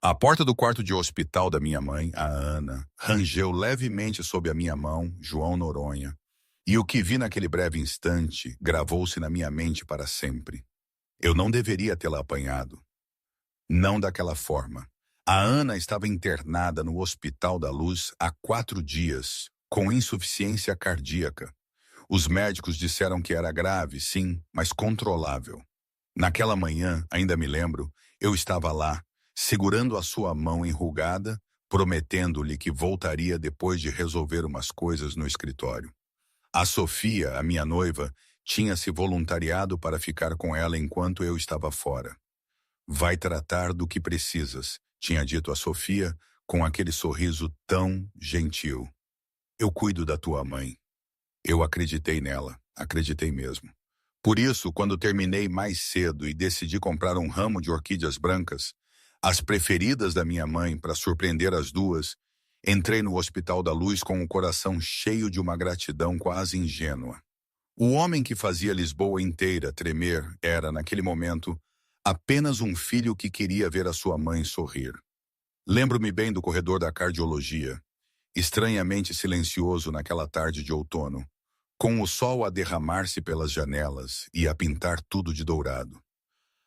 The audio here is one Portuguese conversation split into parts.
A porta do quarto de hospital da minha mãe, a Ana, rangeu levemente sob a minha mão, João Noronha, e o que vi naquele breve instante gravou-se na minha mente para sempre. Eu não deveria tê-la apanhado. Não daquela forma. A Ana estava internada no Hospital da Luz há 4 dias, com insuficiência cardíaca. Os médicos disseram que era grave, sim, mas controlável. Naquela manhã, ainda me lembro, eu estava lá, segurando a sua mão enrugada, prometendo-lhe que voltaria depois de resolver umas coisas no escritório. A Sofia, a minha noiva, tinha se voluntariado para ficar com ela enquanto eu estava fora. Vai tratar do que precisas, tinha dito a Sofia, com aquele sorriso tão gentil. Eu cuido da tua mãe. Eu acreditei nela, acreditei mesmo. Por isso, quando terminei mais cedo e decidi comprar um ramo de orquídeas brancas, as preferidas da minha mãe para surpreender as duas, entrei no Hospital da Luz com o coração cheio de uma gratidão quase ingênua. O homem que fazia Lisboa inteira tremer era, naquele momento, apenas um filho que queria ver a sua mãe sorrir. Lembro-me bem do corredor da cardiologia, estranhamente silencioso naquela tarde de outono, com o sol a derramar-se pelas janelas e a pintar tudo de dourado.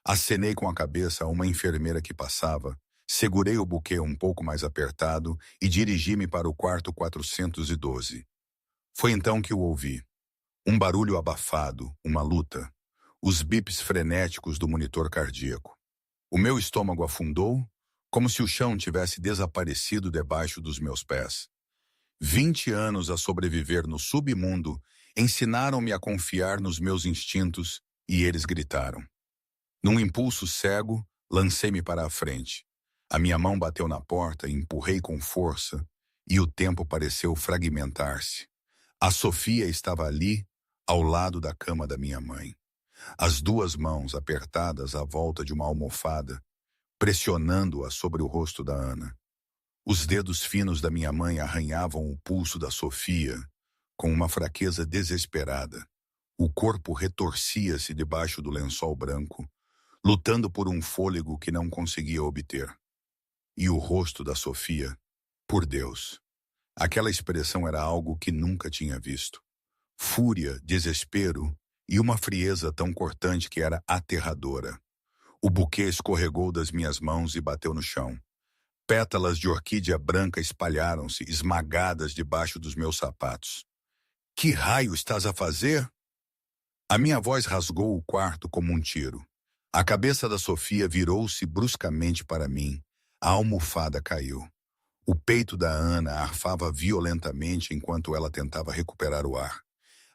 Acenei com a cabeça a uma enfermeira que passava, segurei o buquê um pouco mais apertado e dirigi-me para o quarto 412. Foi então que o ouvi. Um barulho abafado, uma luta. Os bips frenéticos do monitor cardíaco. O meu estômago afundou, como se o chão tivesse desaparecido debaixo dos meus pés. 20 anos a sobreviver no submundo ensinaram-me a confiar nos meus instintos e eles gritaram. Num impulso cego, lancei-me para a frente. A minha mão bateu na porta, empurrei com força e o tempo pareceu fragmentar-se. A Sofia estava ali, ao lado da cama da minha mãe. As duas mãos apertadas à volta de uma almofada, pressionando-a sobre o rosto da Ana. Os dedos finos da minha mãe arranhavam o pulso da Sofia, com uma fraqueza desesperada. O corpo retorcia-se debaixo do lençol branco, lutando por um fôlego que não conseguia obter. E o rosto da Sofia, por Deus. Aquela expressão era algo que nunca tinha visto. Fúria, desespero e uma frieza tão cortante que era aterradora. O buquê escorregou das minhas mãos e bateu no chão. Pétalas de orquídea branca espalharam-se, esmagadas debaixo dos meus sapatos. Que raio estás a fazer? A minha voz rasgou o quarto como um tiro. A cabeça da Sofia virou-se bruscamente para mim. A almofada caiu. O peito da Ana arfava violentamente enquanto ela tentava recuperar o ar.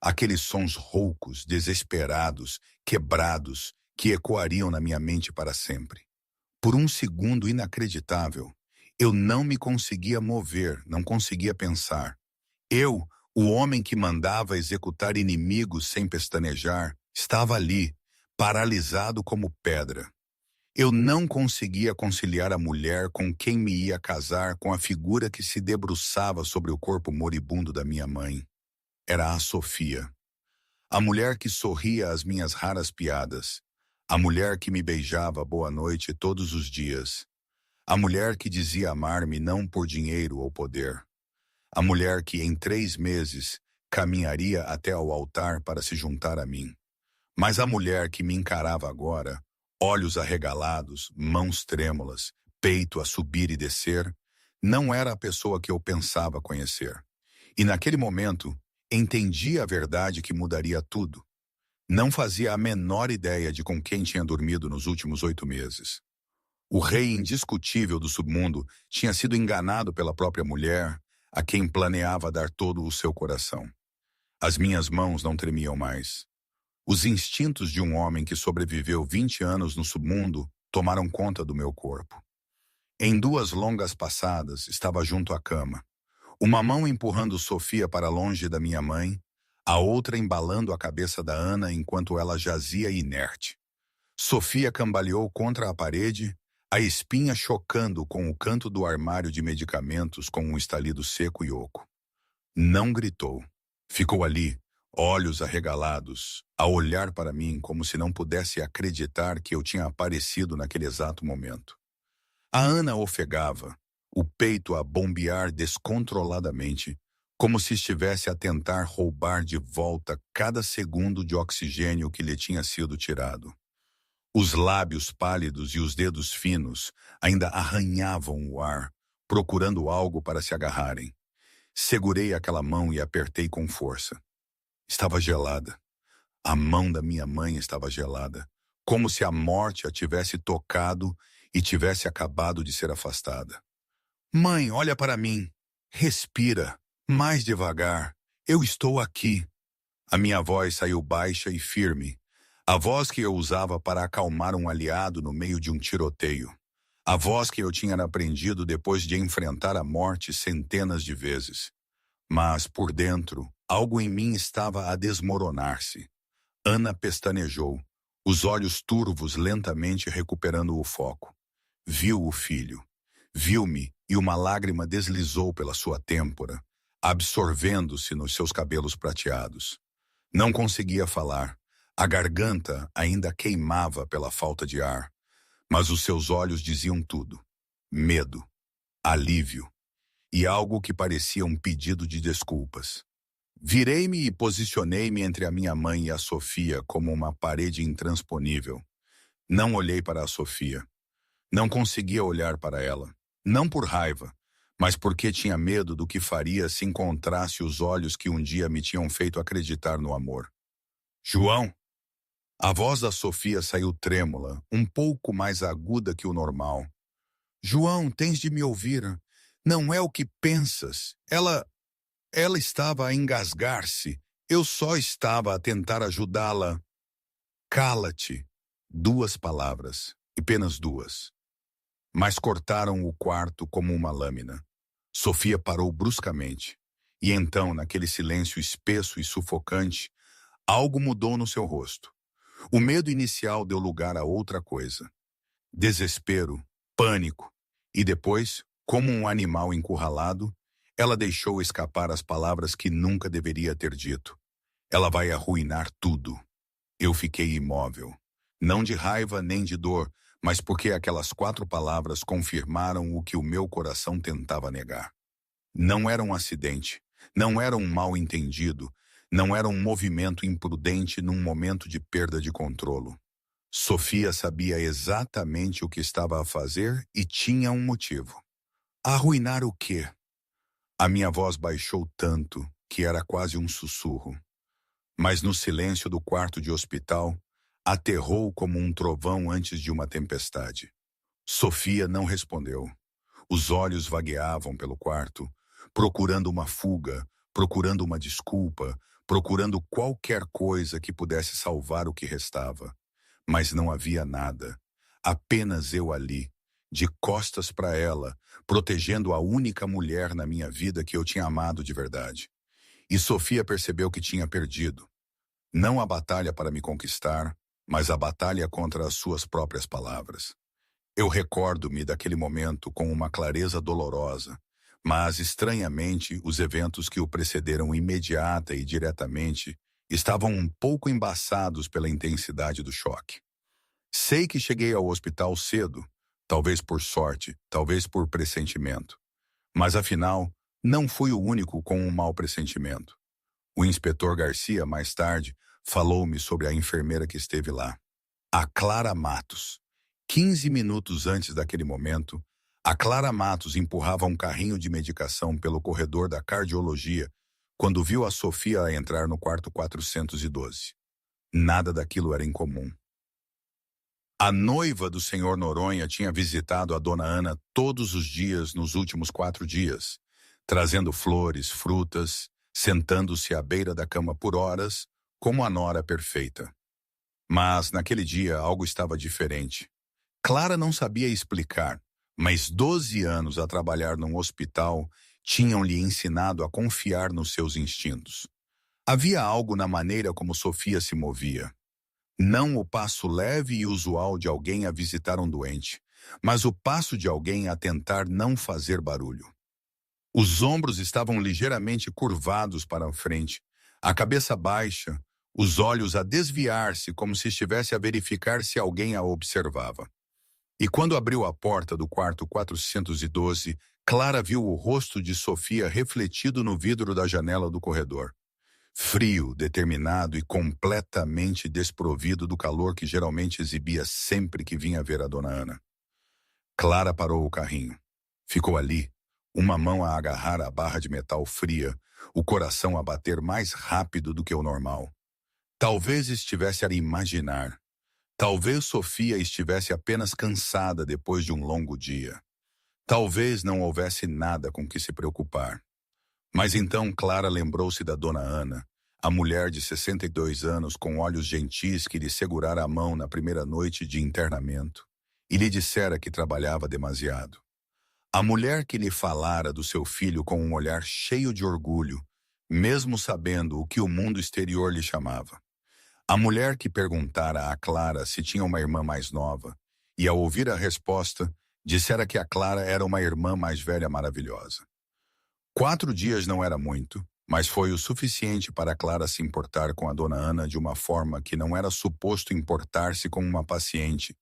Aqueles sons roucos, desesperados, quebrados, que ecoariam na minha mente para sempre. Por um segundo inacreditável, eu não me conseguia mover, não conseguia pensar. Eu, o homem que mandava executar inimigos sem pestanejar, estava ali, paralisado como pedra. Eu não conseguia conciliar a mulher com quem me ia casar com a figura que se debruçava sobre o corpo moribundo da minha mãe. Era a Sofia. A mulher que sorria às minhas raras piadas. A mulher que me beijava boa noite todos os dias. A mulher que dizia amar-me não por dinheiro ou poder. A mulher que em 3 meses caminharia até ao altar para se juntar a mim. Mas a mulher que me encarava agora, olhos arregalados, mãos trêmulas, peito a subir e descer, não era a pessoa que eu pensava conhecer. E naquele momento, entendi a verdade que mudaria tudo. Não fazia a menor ideia de com quem tinha dormido nos últimos 8 meses. O rei indiscutível do submundo tinha sido enganado pela própria mulher, a quem planeava dar todo o seu coração. As minhas mãos não tremiam mais. Os instintos de um homem que sobreviveu 20 anos no submundo tomaram conta do meu corpo. Em 2 longas passadas, estava junto à cama. Uma mão empurrando Sofia para longe da minha mãe, a outra embalando a cabeça da Ana enquanto ela jazia inerte. Sofia cambaleou contra a parede, a espinha chocando com o canto do armário de medicamentos com um estalido seco e oco. Não gritou. Ficou ali, olhos arregalados, a olhar para mim como se não pudesse acreditar que eu tinha aparecido naquele exato momento. A Ana ofegava, o peito a bombear descontroladamente, como se estivesse a tentar roubar de volta cada segundo de oxigênio que lhe tinha sido tirado. Os lábios pálidos e os dedos finos ainda arranhavam o ar, procurando algo para se agarrarem. Segurei aquela mão e apertei com força. Estava gelada. A mão da minha mãe estava gelada, como se a morte a tivesse tocado e tivesse acabado de ser afastada. Mãe, olha para mim. Respira. Mais devagar. Eu estou aqui. A minha voz saiu baixa e firme. A voz que eu usava para acalmar um aliado no meio de um tiroteio. A voz que eu tinha aprendido depois de enfrentar a morte centenas de vezes. Mas, por dentro, algo em mim estava a desmoronar-se. Ana pestanejou, os olhos turvos lentamente recuperando o foco. Viu o filho. Viu-me e uma lágrima deslizou pela sua têmpora, absorvendo-se nos seus cabelos prateados. Não conseguia falar. A garganta ainda queimava pela falta de ar, mas os seus olhos diziam tudo. Medo, alívio e algo que parecia um pedido de desculpas. Virei-me e posicionei-me entre a minha mãe e a Sofia como uma parede intransponível. Não olhei para a Sofia. Não conseguia olhar para ela. Não por raiva, mas porque tinha medo do que faria se encontrasse os olhos que um dia me tinham feito acreditar no amor. João! A voz da Sofia saiu trêmula, um pouco mais aguda que o normal. João, tens de me ouvir. Não é o que pensas. Ela estava a engasgar-se. Eu só estava a tentar ajudá-la. Cala-te. 2 palavras, apenas 2. Mas cortaram o quarto como uma lâmina. Sofia parou bruscamente. E então, naquele silêncio espesso e sufocante, algo mudou no seu rosto. O medo inicial deu lugar a outra coisa. Desespero, pânico. E depois, como um animal encurralado, ela deixou escapar as palavras que nunca deveria ter dito. Ela vai arruinar tudo. Eu fiquei imóvel. Não de raiva nem de dor, mas porque aquelas 4 palavras confirmaram o que o meu coração tentava negar. Não era um acidente, não era um mal-entendido, não era um movimento imprudente num momento de perda de controle. Sofia sabia exatamente o que estava a fazer e tinha um motivo. Arruinar o quê? A minha voz baixou tanto que era quase um sussurro. Mas no silêncio do quarto de hospital, aterrou como um trovão antes de uma tempestade. Sofia não respondeu. Os olhos vagueavam pelo quarto, procurando uma fuga, procurando uma desculpa, procurando qualquer coisa que pudesse salvar o que restava. Mas não havia nada. Apenas eu ali, de costas para ela, protegendo a única mulher na minha vida que eu tinha amado de verdade. E Sofia percebeu que tinha perdido. Não a batalha para me conquistar, mas a batalha contra as suas próprias palavras. Eu recordo-me daquele momento com uma clareza dolorosa, mas, estranhamente, os eventos que o precederam imediata e diretamente estavam um pouco embaçados pela intensidade do choque. Sei que cheguei ao hospital cedo, talvez por sorte, talvez por pressentimento. Mas, afinal, não fui o único com um mau pressentimento. O inspetor Garcia, mais tarde, falou-me sobre a enfermeira que esteve lá. A Clara Matos. 15 minutos antes daquele momento, a Clara Matos empurrava um carrinho de medicação pelo corredor da cardiologia quando viu a Sofia a entrar no quarto 412. Nada daquilo era incomum. A noiva do senhor Noronha tinha visitado a dona Ana todos os dias nos últimos 4 dias, trazendo flores, frutas, sentando-se à beira da cama por horas, como a nora perfeita. Mas, naquele dia, algo estava diferente. Clara não sabia explicar, mas 12 anos a trabalhar num hospital tinham-lhe ensinado a confiar nos seus instintos. Havia algo na maneira como Sofia se movia. Não o passo leve e usual de alguém a visitar um doente, mas o passo de alguém a tentar não fazer barulho. Os ombros estavam ligeiramente curvados para a frente, a cabeça baixa, os olhos a desviar-se como se estivesse a verificar se alguém a observava. E quando abriu a porta do quarto 412, Clara viu o rosto de Sofia refletido no vidro da janela do corredor. Frio, determinado e completamente desprovido do calor que geralmente exibia sempre que vinha ver a dona Ana. Clara parou o carrinho. Ficou ali, uma mão a agarrar a barra de metal fria, o coração a bater mais rápido do que o normal. Talvez estivesse a imaginar. Talvez Sofia estivesse apenas cansada depois de um longo dia. Talvez não houvesse nada com que se preocupar. Mas então Clara lembrou-se da dona Ana, a mulher de 62 anos com olhos gentis que lhe segurara a mão na primeira noite de internamento e lhe dissera que trabalhava demasiado. A mulher que lhe falara do seu filho com um olhar cheio de orgulho, mesmo sabendo o que o mundo exterior lhe chamava. A mulher que perguntara a Clara se tinha uma irmã mais nova e, ao ouvir a resposta, dissera que a Clara era uma irmã mais velha maravilhosa. 4 dias não era muito, mas foi o suficiente para Clara se importar com a dona Ana de uma forma que não era suposto importar-se com uma paciente,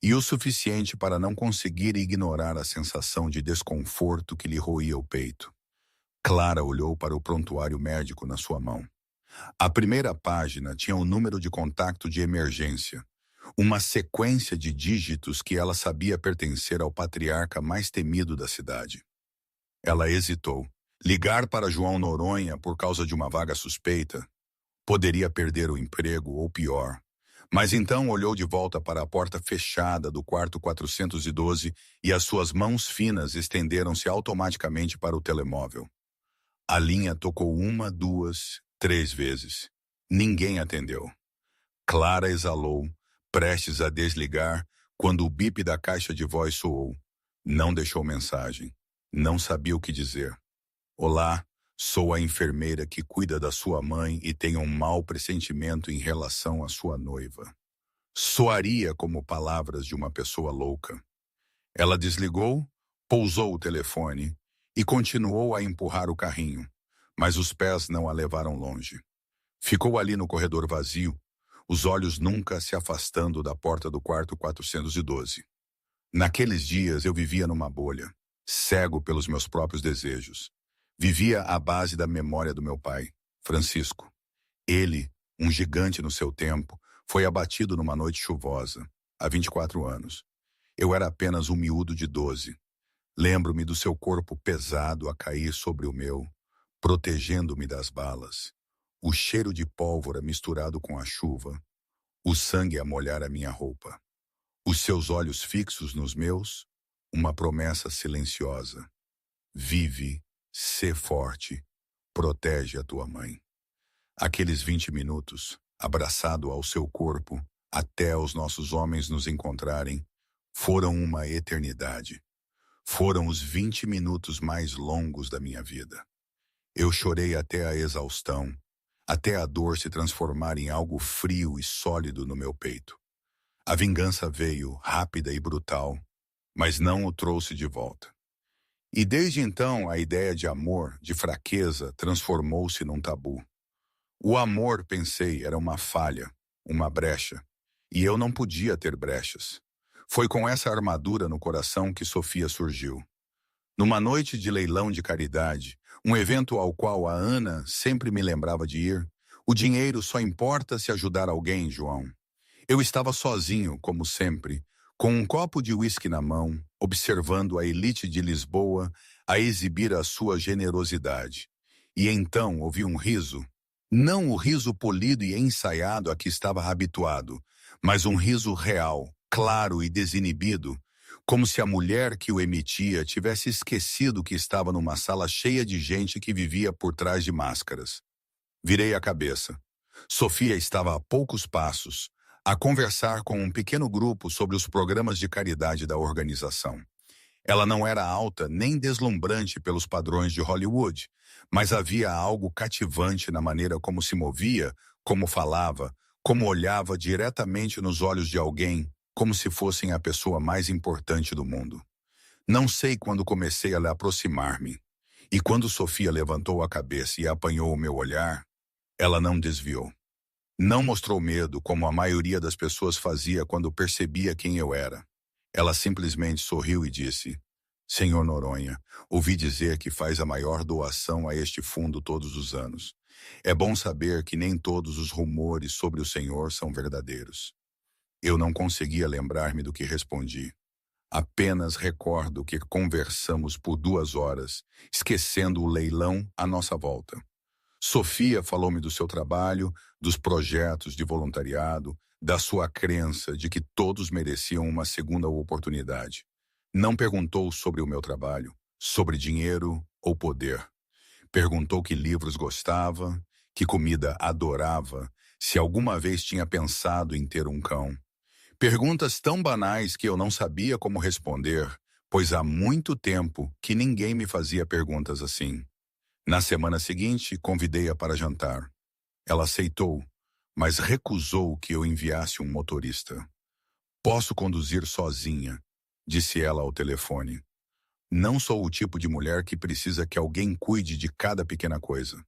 e o suficiente para não conseguir ignorar a sensação de desconforto que lhe roía o peito. Clara olhou para o prontuário médico na sua mão. A primeira página tinha o número de contato de emergência, uma sequência de dígitos que ela sabia pertencer ao patriarca mais temido da cidade. Ela hesitou. Ligar para João Noronha por causa de uma vaga suspeita? Poderia perder o emprego ou pior. Mas então olhou de volta para a porta fechada do quarto 412 e as suas mãos finas estenderam-se automaticamente para o telemóvel. A linha tocou 1, 2, 3 vezes. Ninguém atendeu. Clara exalou, prestes a desligar, quando o bip da caixa de voz soou. Não deixou mensagem. Não sabia o que dizer. Olá, sou a enfermeira que cuida da sua mãe e tenho um mau pressentimento em relação à sua noiva. Soaria como palavras de uma pessoa louca. Ela desligou, pousou o telefone e continuou a empurrar o carrinho, mas os pés não a levaram longe. Ficou ali no corredor vazio, os olhos nunca se afastando da porta do quarto 412. Naqueles dias eu vivia numa bolha, cego pelos meus próprios desejos. Vivia à base da memória do meu pai, Francisco. Ele, um gigante no seu tempo, foi abatido numa noite chuvosa, há 24 anos. Eu era apenas um miúdo de 12. Lembro-me do seu corpo pesado a cair sobre o meu, protegendo-me das balas. O cheiro de pólvora misturado com a chuva. O sangue a molhar a minha roupa. Os seus olhos fixos nos meus, uma promessa silenciosa. Vive, sê forte, protege a tua mãe. Aqueles 20 minutos, abraçado ao seu corpo, até os nossos homens nos encontrarem, foram uma eternidade. Foram os 20 minutos mais longos da minha vida. Eu chorei até a exaustão, até a dor se transformar em algo frio e sólido no meu peito. A vingança veio, rápida e brutal, mas não o trouxe de volta. E desde então a ideia de amor, de fraqueza, transformou-se num tabu. O amor, pensei, era uma falha, uma brecha, e eu não podia ter brechas. Foi com essa armadura no coração que Sofia surgiu. Numa noite de leilão de caridade, um evento ao qual a Ana sempre me lembrava de ir, o dinheiro só importa se ajudar alguém, João. Eu estava sozinho, como sempre, com um copo de uísque na mão, observando a elite de Lisboa a exibir a sua generosidade. E então ouvi um riso, não o riso polido e ensaiado a que estava habituado, mas um riso real, claro e desinibido, como se a mulher que o emitia tivesse esquecido que estava numa sala cheia de gente que vivia por trás de máscaras. Virei a cabeça. Sofia estava a poucos passos, a conversar com um pequeno grupo sobre os programas de caridade da organização. Ela não era alta nem deslumbrante pelos padrões de Hollywood, mas havia algo cativante na maneira como se movia, como falava, como olhava diretamente nos olhos de alguém, como se fossem a pessoa mais importante do mundo. Não sei quando comecei a lhe aproximar-me, e quando Sofia levantou a cabeça e apanhou o meu olhar, ela não desviou. Não mostrou medo, como a maioria das pessoas fazia quando percebia quem eu era. Ela simplesmente sorriu e disse: Senhor Noronha, ouvi dizer que faz a maior doação a este fundo todos os anos. É bom saber que nem todos os rumores sobre o senhor são verdadeiros. Eu não conseguia lembrar-me do que respondi. Apenas recordo que conversamos por 2 horas, esquecendo o leilão à nossa volta. Sofia falou-me do seu trabalho, dos projetos de voluntariado, da sua crença de que todos mereciam uma segunda oportunidade. Não perguntou sobre o meu trabalho, sobre dinheiro ou poder. Perguntou que livros gostava, que comida adorava, se alguma vez tinha pensado em ter um cão. Perguntas tão banais que eu não sabia como responder, pois há muito tempo que ninguém me fazia perguntas assim. Na semana seguinte, convidei-a para jantar. Ela aceitou, mas recusou que eu enviasse um motorista. Posso conduzir sozinha, disse ela ao telefone. Não sou o tipo de mulher que precisa que alguém cuide de cada pequena coisa.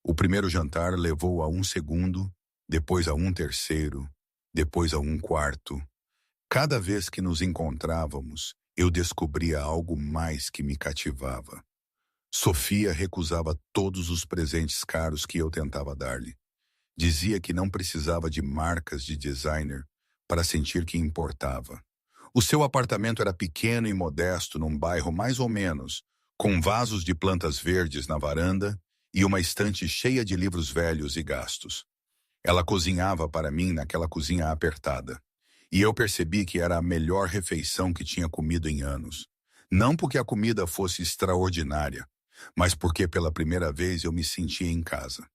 O primeiro jantar levou a um segundo, depois a um terceiro, depois a um quarto. Cada vez que nos encontrávamos, eu descobria algo mais que me cativava. Sofia recusava todos os presentes caros que eu tentava dar-lhe. Dizia que não precisava de marcas de designer para sentir que importava. O seu apartamento era pequeno e modesto num bairro mais ou menos, com vasos de plantas verdes na varanda e uma estante cheia de livros velhos e gastos. Ela cozinhava para mim naquela cozinha apertada. E eu percebi que era a melhor refeição que tinha comido em anos. Não porque a comida fosse extraordinária, mas porque pela primeira vez eu me sentia em casa.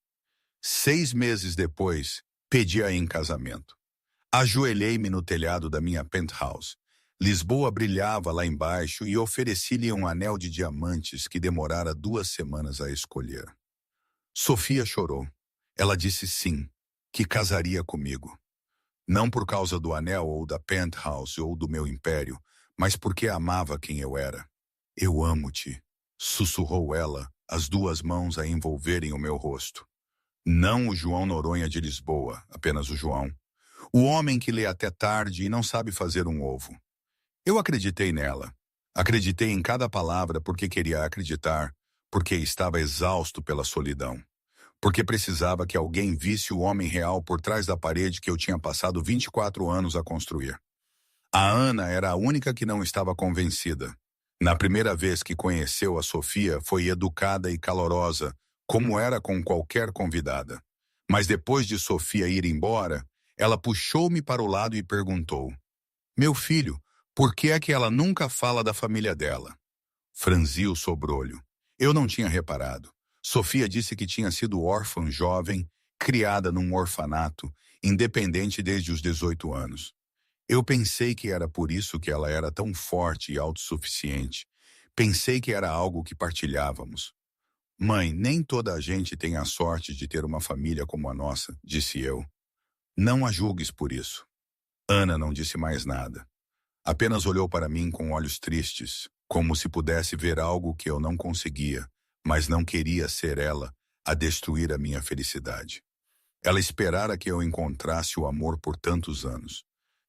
6 meses depois, pedi-a em casamento. Ajoelhei-me no telhado da minha penthouse. Lisboa brilhava lá embaixo e ofereci-lhe um anel de diamantes que demorara 2 semanas a escolher. Sofia chorou. Ela disse sim, que casaria comigo. Não por causa do anel ou da penthouse ou do meu império, mas porque amava quem eu era. Eu amo-te, sussurrou ela, as 2 mãos a envolverem o meu rosto. Não o João Noronha de Lisboa, apenas o João. O homem que lê até tarde e não sabe fazer um ovo. Eu acreditei nela. Acreditei em cada palavra porque queria acreditar, porque estava exausto pela solidão. Porque precisava que alguém visse o homem real por trás da parede que eu tinha passado 24 anos a construir. A Ana era a única que não estava convencida. Na primeira vez que conheceu a Sofia, foi educada e calorosa, como era com qualquer convidada. Mas depois de Sofia ir embora, ela puxou-me para o lado e perguntou: Meu filho, por que é que ela nunca fala da família dela? Franzi o sobrolho. Eu não tinha reparado. Sofia disse que tinha sido órfã jovem, criada num orfanato, independente desde os 18 anos. Eu pensei que era por isso que ela era tão forte e autossuficiente. Pensei que era algo que partilhávamos. Mãe, nem toda a gente tem a sorte de ter uma família como a nossa, disse eu. Não a julgues por isso. Ana não disse mais nada. Apenas olhou para mim com olhos tristes, como se pudesse ver algo que eu não conseguia, mas não queria ser ela a destruir a minha felicidade. Ela esperara que eu encontrasse o amor por tantos anos.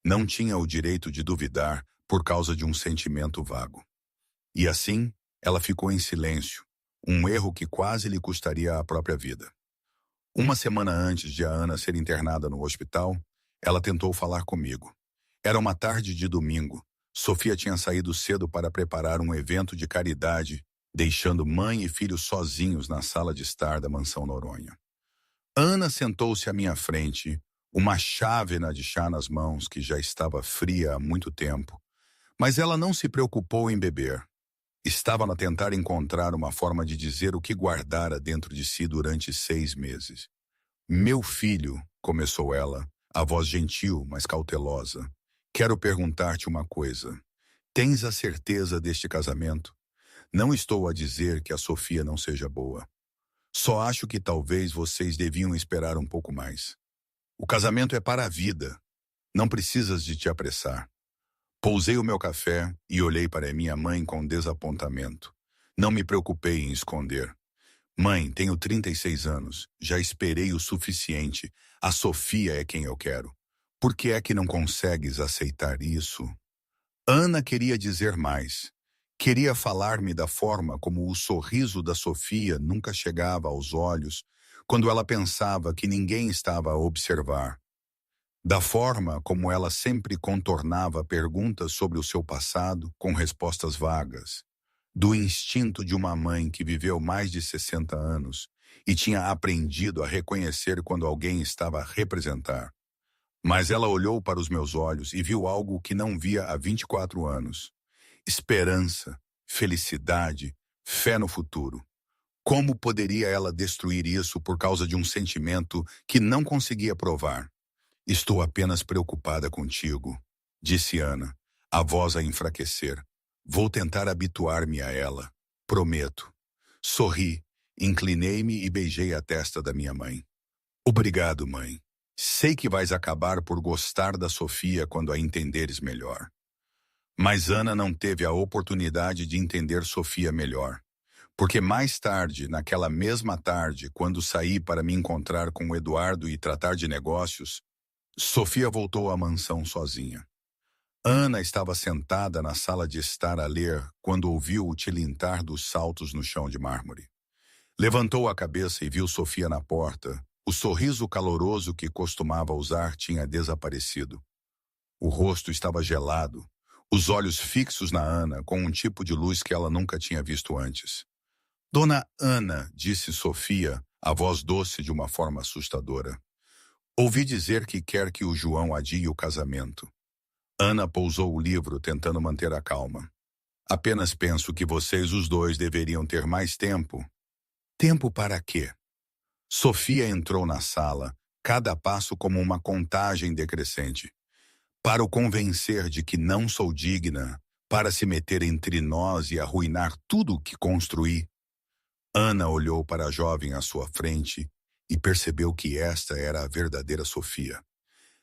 Não tinha o direito de duvidar por causa de um sentimento vago. E assim, ela ficou em silêncio, um erro que quase lhe custaria a própria vida. Uma semana antes de a Ana ser internada no hospital, ela tentou falar comigo. Era uma tarde de domingo. Sofia tinha saído cedo para preparar um evento de caridade, deixando mãe e filho sozinhos na sala de estar da mansão Noronha. Ana sentou-se à minha frente, uma chávena de chá nas mãos que já estava fria há muito tempo. Mas ela não se preocupou em beber. Estava a tentar encontrar uma forma de dizer o que guardara dentro de si durante 6 meses. Meu filho, começou ela, a voz gentil, mas cautelosa. Quero perguntar-te uma coisa. Tens a certeza deste casamento? Não estou a dizer que a Sofia não seja boa. Só acho que talvez vocês deviam esperar um pouco mais. O casamento é para a vida. Não precisas de te apressar. Pousei o meu café e olhei para minha mãe com desapontamento. Não me preocupei em esconder. Mãe, tenho 36 anos. Já esperei o suficiente. A Sofia é quem eu quero. Por que é que não consegues aceitar isso? Ana queria dizer mais. Queria falar-me da forma como o sorriso da Sofia nunca chegava aos olhos quando ela pensava que ninguém estava a observar. Da forma como ela sempre contornava perguntas sobre o seu passado com respostas vagas. Do instinto de uma mãe que viveu mais de 60 anos e tinha aprendido a reconhecer quando alguém estava a representar. Mas ela olhou para os meus olhos e viu algo que não via há 24 anos. Esperança, felicidade, fé no futuro. Como poderia ela destruir isso por causa de um sentimento que não conseguia provar? Estou apenas preocupada contigo, disse Ana, a voz a enfraquecer. Vou tentar habituar-me a ela. Prometo. Sorri, inclinei-me e beijei a testa da minha mãe. Obrigado, mãe. Sei que vais acabar por gostar da Sofia quando a entenderes melhor. Mas Ana não teve a oportunidade de entender Sofia melhor. Porque mais tarde, naquela mesma tarde, quando saí para me encontrar com o Eduardo e tratar de negócios, Sofia voltou à mansão sozinha. Ana estava sentada na sala de estar a ler quando ouviu o tilintar dos saltos no chão de mármore. Levantou a cabeça e viu Sofia na porta. O sorriso caloroso que costumava usar tinha desaparecido. O rosto estava gelado, os olhos fixos na Ana com um tipo de luz que ela nunca tinha visto antes. Dona Ana, disse Sofia, a voz doce de uma forma assustadora. Ouvi dizer que quer que o João adie o casamento. Ana pousou o livro, tentando manter a calma. Apenas penso que vocês os dois deveriam ter mais tempo. Tempo para quê? Sofia entrou na sala, cada passo como uma contagem decrescente. Para o convencer de que não sou digna, para se meter entre nós e arruinar tudo o que construí. Ana olhou para a jovem à sua frente e percebeu que esta era a verdadeira Sofia.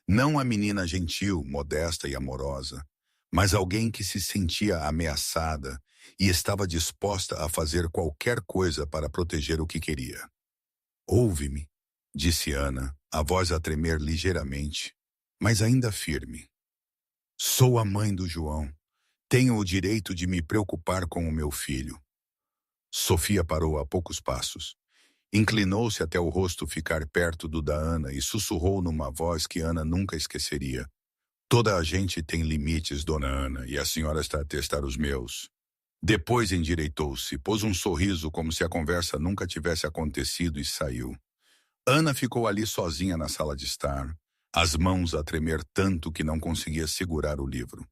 Não a menina gentil, modesta e amorosa, mas alguém que se sentia ameaçada e estava disposta a fazer qualquer coisa para proteger o que queria. Ouve-me, disse Ana, a voz a tremer ligeiramente, mas ainda firme. Sou a mãe do João. Tenho o direito de me preocupar com o meu filho. Sofia parou a poucos passos. Inclinou-se até o rosto ficar perto do da Ana e sussurrou numa voz que Ana nunca esqueceria. Toda a gente tem limites, dona Ana, e a senhora está a testar os meus. Depois endireitou-se, pôs um sorriso como se a conversa nunca tivesse acontecido e saiu. Ana ficou ali sozinha na sala de estar, as mãos a tremer tanto que não conseguia segurar o livro.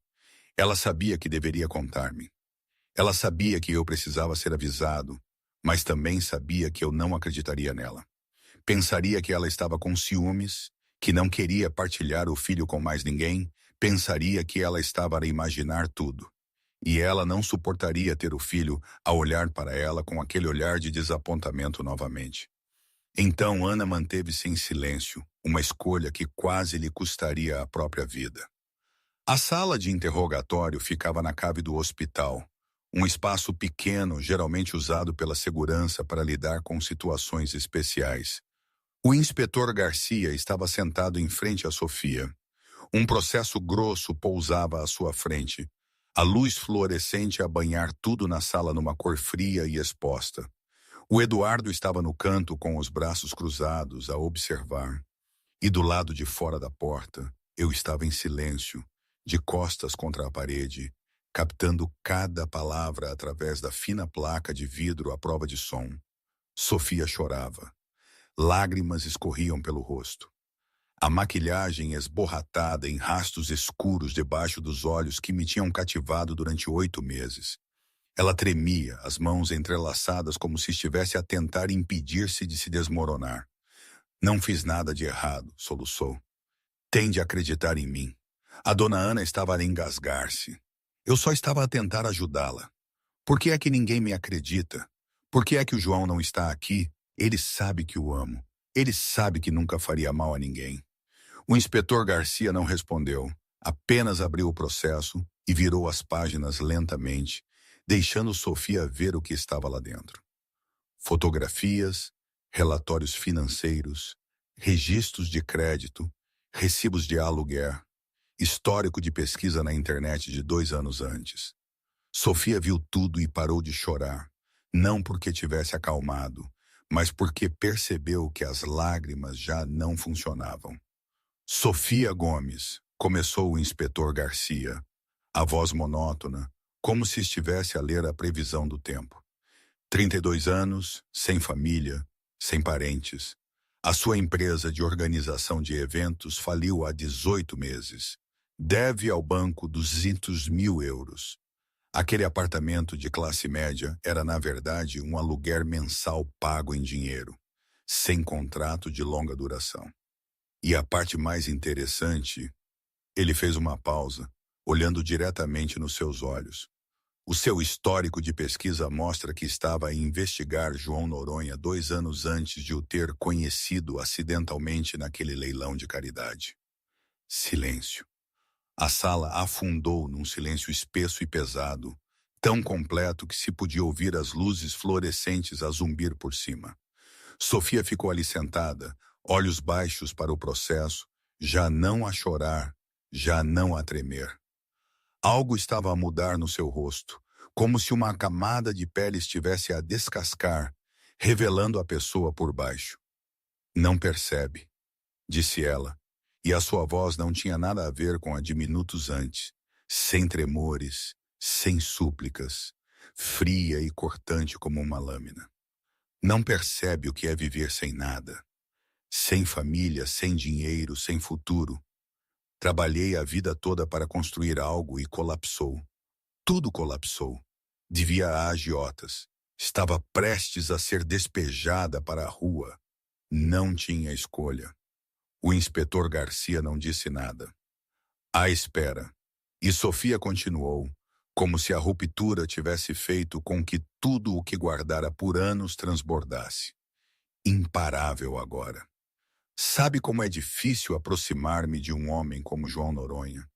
Ela sabia que deveria contar-me. Ela sabia que eu precisava ser avisado, mas também sabia que eu não acreditaria nela. Pensaria que ela estava com ciúmes, que não queria partilhar o filho com mais ninguém, pensaria que ela estava a imaginar tudo. E ela não suportaria ter o filho a olhar para ela com aquele olhar de desapontamento novamente. Então Ana manteve-se em silêncio, uma escolha que quase lhe custaria a própria vida. A sala de interrogatório ficava na cave do hospital, um espaço pequeno, geralmente usado pela segurança para lidar com situações especiais. O inspetor Garcia estava sentado em frente a Sofia. Um processo grosso pousava à sua frente, a luz fluorescente a banhar tudo na sala numa cor fria e exposta. O Eduardo estava no canto com os braços cruzados a observar. E do lado de fora da porta, eu estava em silêncio, de costas contra a parede, captando cada palavra através da fina placa de vidro à prova de som. Sofia chorava. Lágrimas escorriam pelo rosto. A maquilhagem esborratada em rastros escuros debaixo dos olhos que me tinham cativado durante 8 meses. Ela tremia, as mãos entrelaçadas como se estivesse a tentar impedir-se de se desmoronar. Não fiz nada de errado, soluçou. Tem de acreditar em mim. A dona Ana estava a engasgar-se. Eu só estava a tentar ajudá-la. Por que é que ninguém me acredita? Por que é que o João não está aqui? Ele sabe que o amo. Ele sabe que nunca faria mal a ninguém. O inspetor Garcia não respondeu. Apenas abriu o processo e virou as páginas lentamente, deixando Sofia ver o que estava lá dentro. Fotografias, relatórios financeiros, registros de crédito, recibos de aluguer. histórico de pesquisa na internet de 2 anos antes. Sofia viu tudo e parou de chorar, não porque tivesse acalmado, mas porque percebeu que as lágrimas já não funcionavam. Sofia Gomes, começou o inspetor Garcia, a voz monótona, como se estivesse a ler a previsão do tempo. 32 anos, sem família, sem parentes. A sua empresa de organização de eventos faliu há 18 meses. Deve ao banco 200 mil euros. Aquele apartamento de classe média era, na verdade, um aluguer mensal pago em dinheiro, sem contrato de longa duração. E a parte mais interessante, ele fez uma pausa, olhando diretamente nos seus olhos. O seu histórico de pesquisa mostra que estava a investigar João Noronha 2 anos antes de o ter conhecido acidentalmente naquele leilão de caridade. Silêncio. A sala afundou num silêncio espesso e pesado, tão completo que se podia ouvir as luzes fluorescentes a zumbir por cima. Sofia ficou ali sentada, olhos baixos para o processo, já não a chorar, já não a tremer. Algo estava a mudar no seu rosto, como se uma camada de pele estivesse a descascar, revelando a pessoa por baixo. Não percebe, disse ela, e a sua voz não tinha nada a ver com a de minutos antes, sem tremores, sem súplicas, fria e cortante como uma lâmina. Não percebe o que é viver sem nada, sem família, sem dinheiro, sem futuro. Trabalhei a vida toda para construir algo e colapsou. Tudo colapsou. Devia a agiotas. Estava prestes a ser despejada para a rua. Não tinha escolha. O inspetor Garcia não disse nada. À espera. E Sofia continuou, como se a ruptura tivesse feito com que tudo o que guardara por anos transbordasse. Imparável agora. Sabe como é difícil aproximar-me de um homem como João Noronha?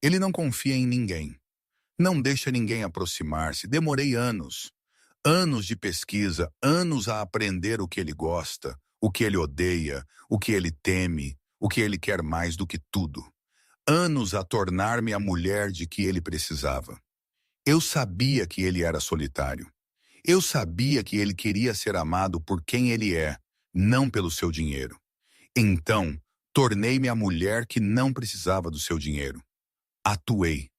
Ele não confia em ninguém. Não deixa ninguém aproximar-se. Demorei anos. Anos de pesquisa, anos a aprender o que ele gosta, o que ele odeia, o que ele teme, o que ele quer mais do que tudo. Anos a tornar-me a mulher de que ele precisava. Eu sabia que ele era solitário. Eu sabia que ele queria ser amado por quem ele é, não pelo seu dinheiro. Então, tornei-me a mulher que não precisava do seu dinheiro. Atuei.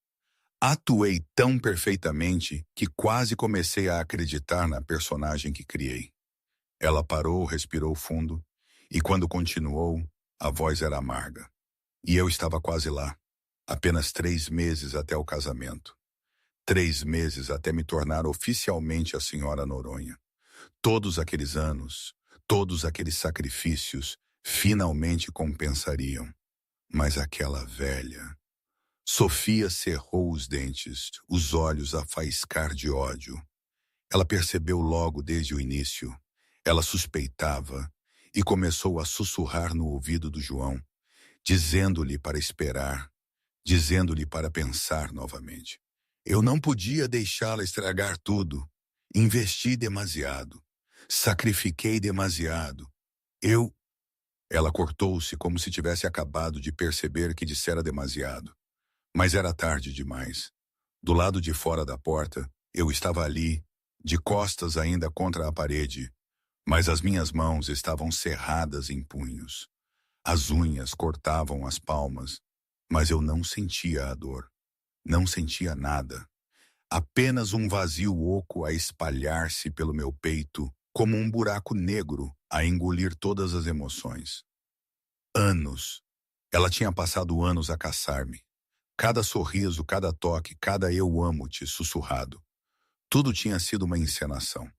Atuei tão perfeitamente que quase comecei a acreditar na personagem que criei. Ela parou, respirou fundo, e quando continuou, a voz era amarga. E eu estava quase lá. Apenas 3 meses até o casamento. 3 meses até me tornar oficialmente a senhora Noronha. Todos aqueles anos, todos aqueles sacrifícios, finalmente compensariam. Mas aquela velha... Sofia cerrou os dentes, os olhos a faiscar de ódio. Ela percebeu logo desde o início. Ela suspeitava e começou a sussurrar no ouvido do João, dizendo-lhe para esperar, dizendo-lhe para pensar novamente. Eu não podia deixá-la estragar tudo. Investi demasiado. Sacrifiquei demasiado. Ela cortou-se como se tivesse acabado de perceber que dissera demasiado. Mas era tarde demais. Do lado de fora da porta, eu estava ali, de costas ainda contra a parede, mas as minhas mãos estavam cerradas em punhos. As unhas cortavam as palmas, mas eu não sentia a dor. Não sentia nada. Apenas um vazio oco a espalhar-se pelo meu peito, como um buraco negro a engolir todas as emoções. Anos. Ela tinha passado anos a caçar-me. Cada sorriso, cada toque, cada eu amo-te sussurrado. Tudo tinha sido uma encenação.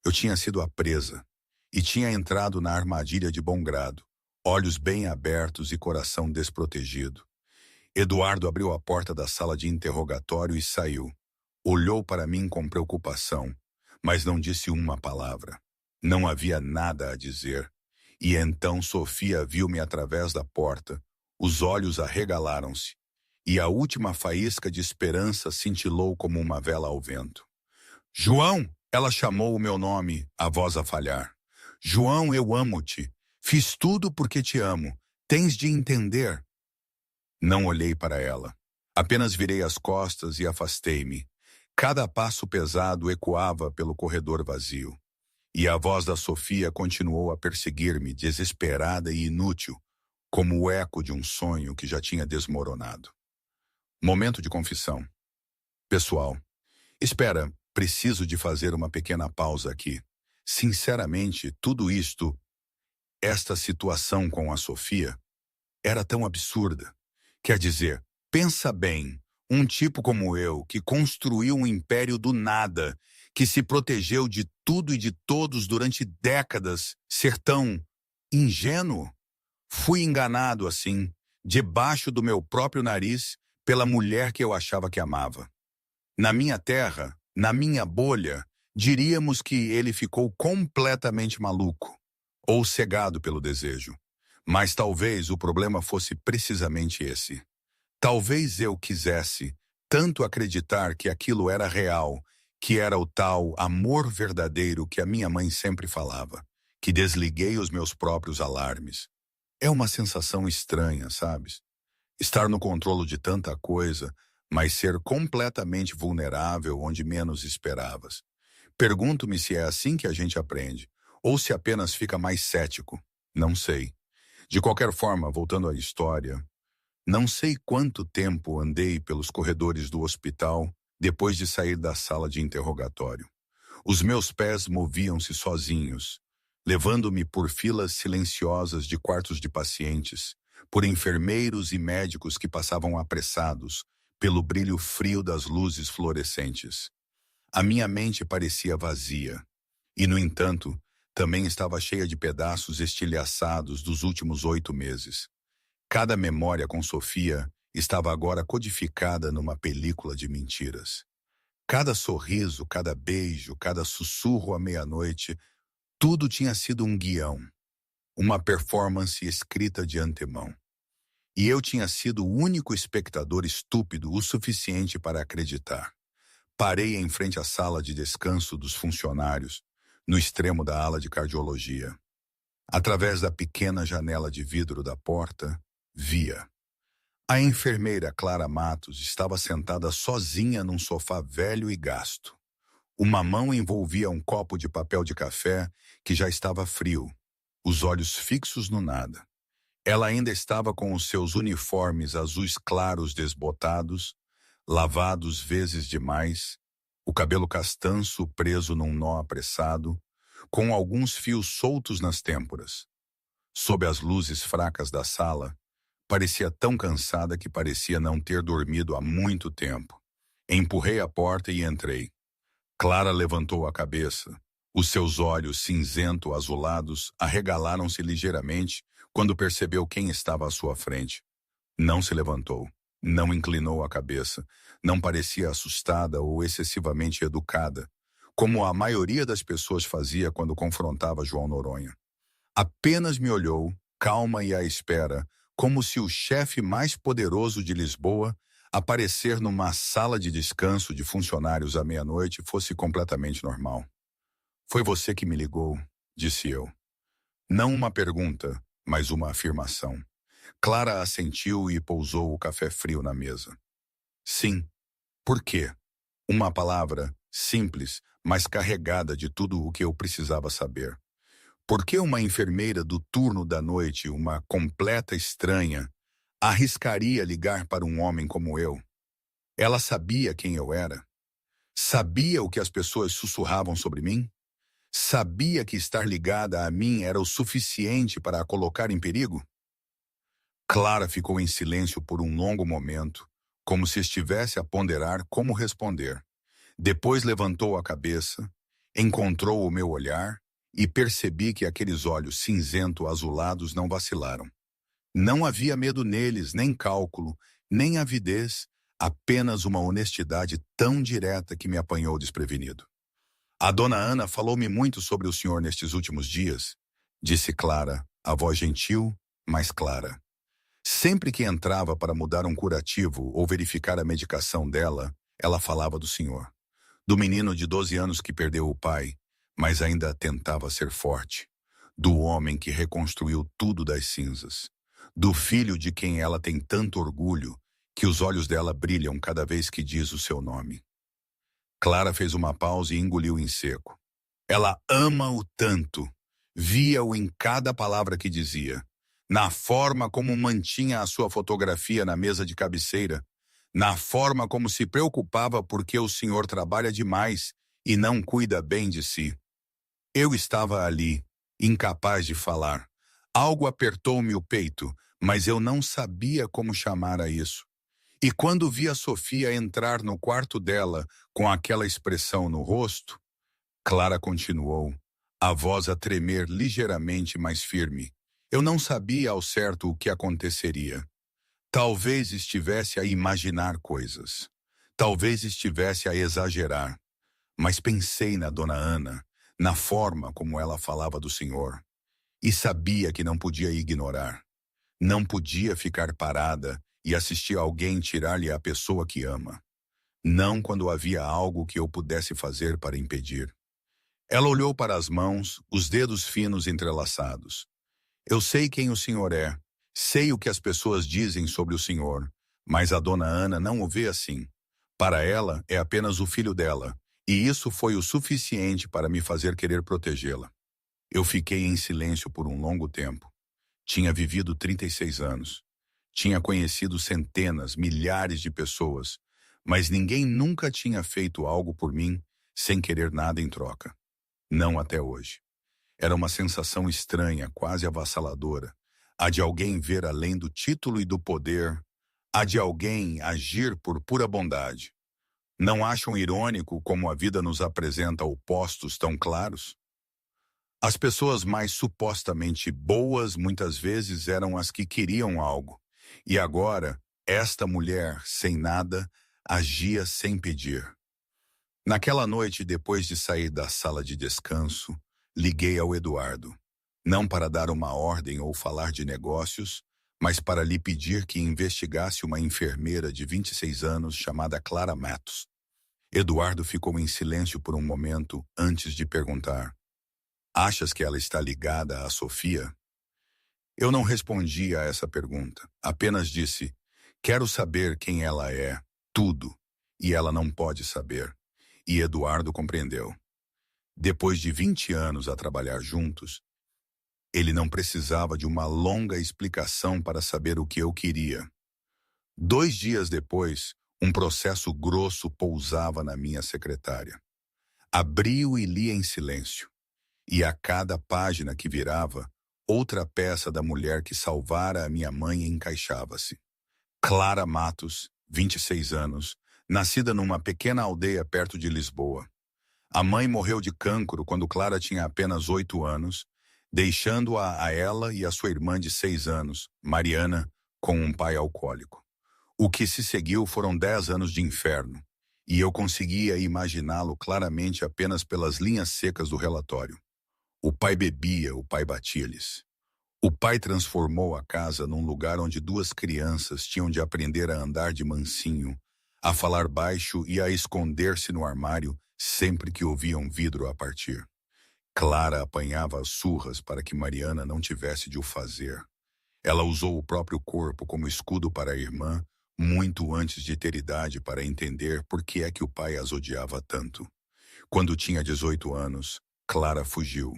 Eu tinha sido a presa e tinha entrado na armadilha de bom grado, olhos bem abertos e coração desprotegido. Eduardo abriu a porta da sala de interrogatório e saiu. Olhou para mim com preocupação, mas não disse uma palavra. Não havia nada a dizer. E então Sofia viu-me através da porta. Os olhos arregalaram-se. E a última faísca de esperança cintilou como uma vela ao vento. João! Ela chamou o meu nome, a voz a falhar. João, eu amo-te. Fiz tudo porque te amo. Tens de entender. Não olhei para ela. Apenas virei as costas e afastei-me. Cada passo pesado ecoava pelo corredor vazio. E a voz da Sofia continuou a perseguir-me, desesperada e inútil, como o eco de um sonho que já tinha desmoronado. Momento de confissão. Pessoal, espera, preciso de fazer uma pequena pausa aqui. Sinceramente, esta situação com a Sofia, era tão absurda. Quer dizer, pensa bem, um tipo como eu, que construiu um império do nada, que se protegeu de tudo e de todos durante décadas, ser tão ingênuo? Fui enganado assim, debaixo do meu próprio nariz, pela mulher que eu achava que amava. Na minha terra, na minha bolha, diríamos que ele ficou completamente maluco, ou cegado pelo desejo. Mas talvez o problema fosse precisamente esse. Talvez eu quisesse tanto acreditar que aquilo era real, que era o tal amor verdadeiro que a minha mãe sempre falava, que desliguei os meus próprios alarmes. É uma sensação estranha, sabes? Estar no controle de tanta coisa, mas ser completamente vulnerável onde menos esperavas. Pergunto-me se é assim que a gente aprende, ou se apenas fica mais cético. Não sei. De qualquer forma, voltando à história, não sei quanto tempo andei pelos corredores do hospital depois de sair da sala de interrogatório. Os meus pés moviam-se sozinhos, levando-me por filas silenciosas de quartos de pacientes, por enfermeiros e médicos que passavam apressados, pelo brilho frio das luzes fluorescentes. A minha mente parecia vazia, e, no entanto, também estava cheia de pedaços estilhaçados dos últimos 8 meses. Cada memória com Sofia estava agora codificada numa película de mentiras. Cada sorriso, cada beijo, cada sussurro à meia-noite, tudo tinha sido um guião, uma performance escrita de antemão. E eu tinha sido o único espectador estúpido o suficiente para acreditar. Parei em frente à sala de descanso dos funcionários, no extremo da ala de cardiologia. Através da pequena janela de vidro da porta, via. A enfermeira Clara Matos estava sentada sozinha num sofá velho e gasto. Uma mão envolvia um copo de papel de café que já estava frio, os olhos fixos no nada. Ela ainda estava com os seus uniformes azuis claros desbotados, lavados vezes demais, o cabelo castanço preso num nó apressado, com alguns fios soltos nas têmporas. Sob as luzes fracas da sala, parecia tão cansada que parecia não ter dormido há muito tempo. Empurrei a porta e entrei. Clara levantou a cabeça. Os seus olhos cinzento-azulados arregalaram-se ligeiramente quando percebeu quem estava à sua frente. Não se levantou, não inclinou a cabeça, não parecia assustada ou excessivamente educada, como a maioria das pessoas fazia quando confrontava João Noronha. Apenas me olhou, calma e à espera, como se o chefe mais poderoso de Lisboa aparecer numa sala de descanso de funcionários à meia-noite fosse completamente normal. Foi você que me ligou, disse eu. Não uma pergunta, mas uma afirmação. Clara assentiu e pousou o café frio na mesa. Sim. Por quê? Uma palavra, simples, mas carregada de tudo o que eu precisava saber. Por que uma enfermeira do turno da noite, uma completa estranha, arriscaria ligar para um homem como eu? Ela sabia quem eu era? Sabia o que as pessoas sussurravam sobre mim? Sabia que estar ligada a mim era o suficiente para a colocar em perigo? Clara ficou em silêncio por um longo momento, como se estivesse a ponderar como responder. Depois levantou a cabeça, encontrou o meu olhar e percebi que aqueles olhos cinzento-azulados não vacilaram. Não havia medo neles, nem cálculo, nem avidez, apenas uma honestidade tão direta que me apanhou desprevenido. A dona Ana falou-me muito sobre o senhor nestes últimos dias, disse Clara, a voz gentil, mas clara. Sempre que entrava para mudar um curativo ou verificar a medicação dela, ela falava do senhor. Do menino de 12 anos que perdeu o pai, mas ainda tentava ser forte. Do homem que reconstruiu tudo das cinzas. do filho de quem ela tem tanto orgulho que os olhos dela brilham cada vez que diz o seu nome. Clara fez uma pausa e engoliu em seco. Ela ama-o tanto. Via-o em cada palavra que dizia, na forma como mantinha a sua fotografia na mesa de cabeceira, na forma como se preocupava porque o senhor trabalha demais e não cuida bem de si. Eu estava ali, incapaz de falar. Algo apertou-me o peito, mas eu não sabia como chamar a isso. E quando vi a Sofia entrar no quarto dela com aquela expressão no rosto, Clara continuou, a voz a tremer ligeiramente mais firme. Eu não sabia ao certo o que aconteceria. Talvez estivesse a imaginar coisas. Talvez estivesse a exagerar. Mas pensei na dona Ana, na forma como ela falava do senhor. E sabia que não podia ignorar. Não podia ficar parada e assistir alguém tirar-lhe a pessoa que ama. Não quando havia algo que eu pudesse fazer para impedir. Ela olhou para as mãos, os dedos finos entrelaçados. Eu sei quem o senhor é, sei o que as pessoas dizem sobre o senhor, mas a dona Ana não o vê assim. Para ela, é apenas o filho dela, e isso foi o suficiente para me fazer querer protegê-la. Eu fiquei em silêncio por um longo tempo. Tinha vivido 36 anos. Tinha conhecido centenas, milhares de pessoas, mas ninguém nunca tinha feito algo por mim sem querer nada em troca. Não até hoje. Era uma sensação estranha, quase avassaladora. A de alguém ver além do título e do poder. A de alguém agir por pura bondade. Não acham irônico como a vida nos apresenta opostos tão claros? As pessoas mais supostamente boas muitas vezes eram as que queriam algo. E agora, esta mulher, sem nada, agia sem pedir. Naquela noite, depois de sair da sala de descanso, liguei ao Eduardo. Não para dar uma ordem ou falar de negócios, mas para lhe pedir que investigasse uma enfermeira de 26 anos chamada Clara Matos. Eduardo ficou em silêncio por um momento antes de perguntar: achas que ela está ligada a Sofia? Eu não respondi a essa pergunta. Apenas disse: quero saber quem ela é, tudo, e ela não pode saber. E Eduardo compreendeu. Depois de 20 anos a trabalhar juntos, ele não precisava de uma longa explicação para saber o que eu queria. 2 dias depois, um processo grosso pousava na minha secretária. Abri-o e li em silêncio. E a cada página que virava, outra peça da mulher que salvara a minha mãe encaixava-se. Clara Matos, 26 anos, nascida numa pequena aldeia perto de Lisboa. A mãe morreu de cancro quando Clara tinha apenas 8 anos, deixando-a a ela e a sua irmã de 6 anos, Mariana, com um pai alcoólico. O que se seguiu foram 10 anos de inferno, e eu conseguia imaginá-lo claramente apenas pelas linhas secas do relatório. O pai bebia, o pai batia-lhes. O pai transformou a casa num lugar onde 2 crianças tinham de aprender a andar de mansinho, a falar baixo e a esconder-se no armário sempre que ouviam vidro a partir. Clara apanhava as surras para que Mariana não tivesse de o fazer. Ela usou o próprio corpo como escudo para a irmã, muito antes de ter idade para entender por que é que o pai as odiava tanto. Quando tinha 18 anos, Clara fugiu.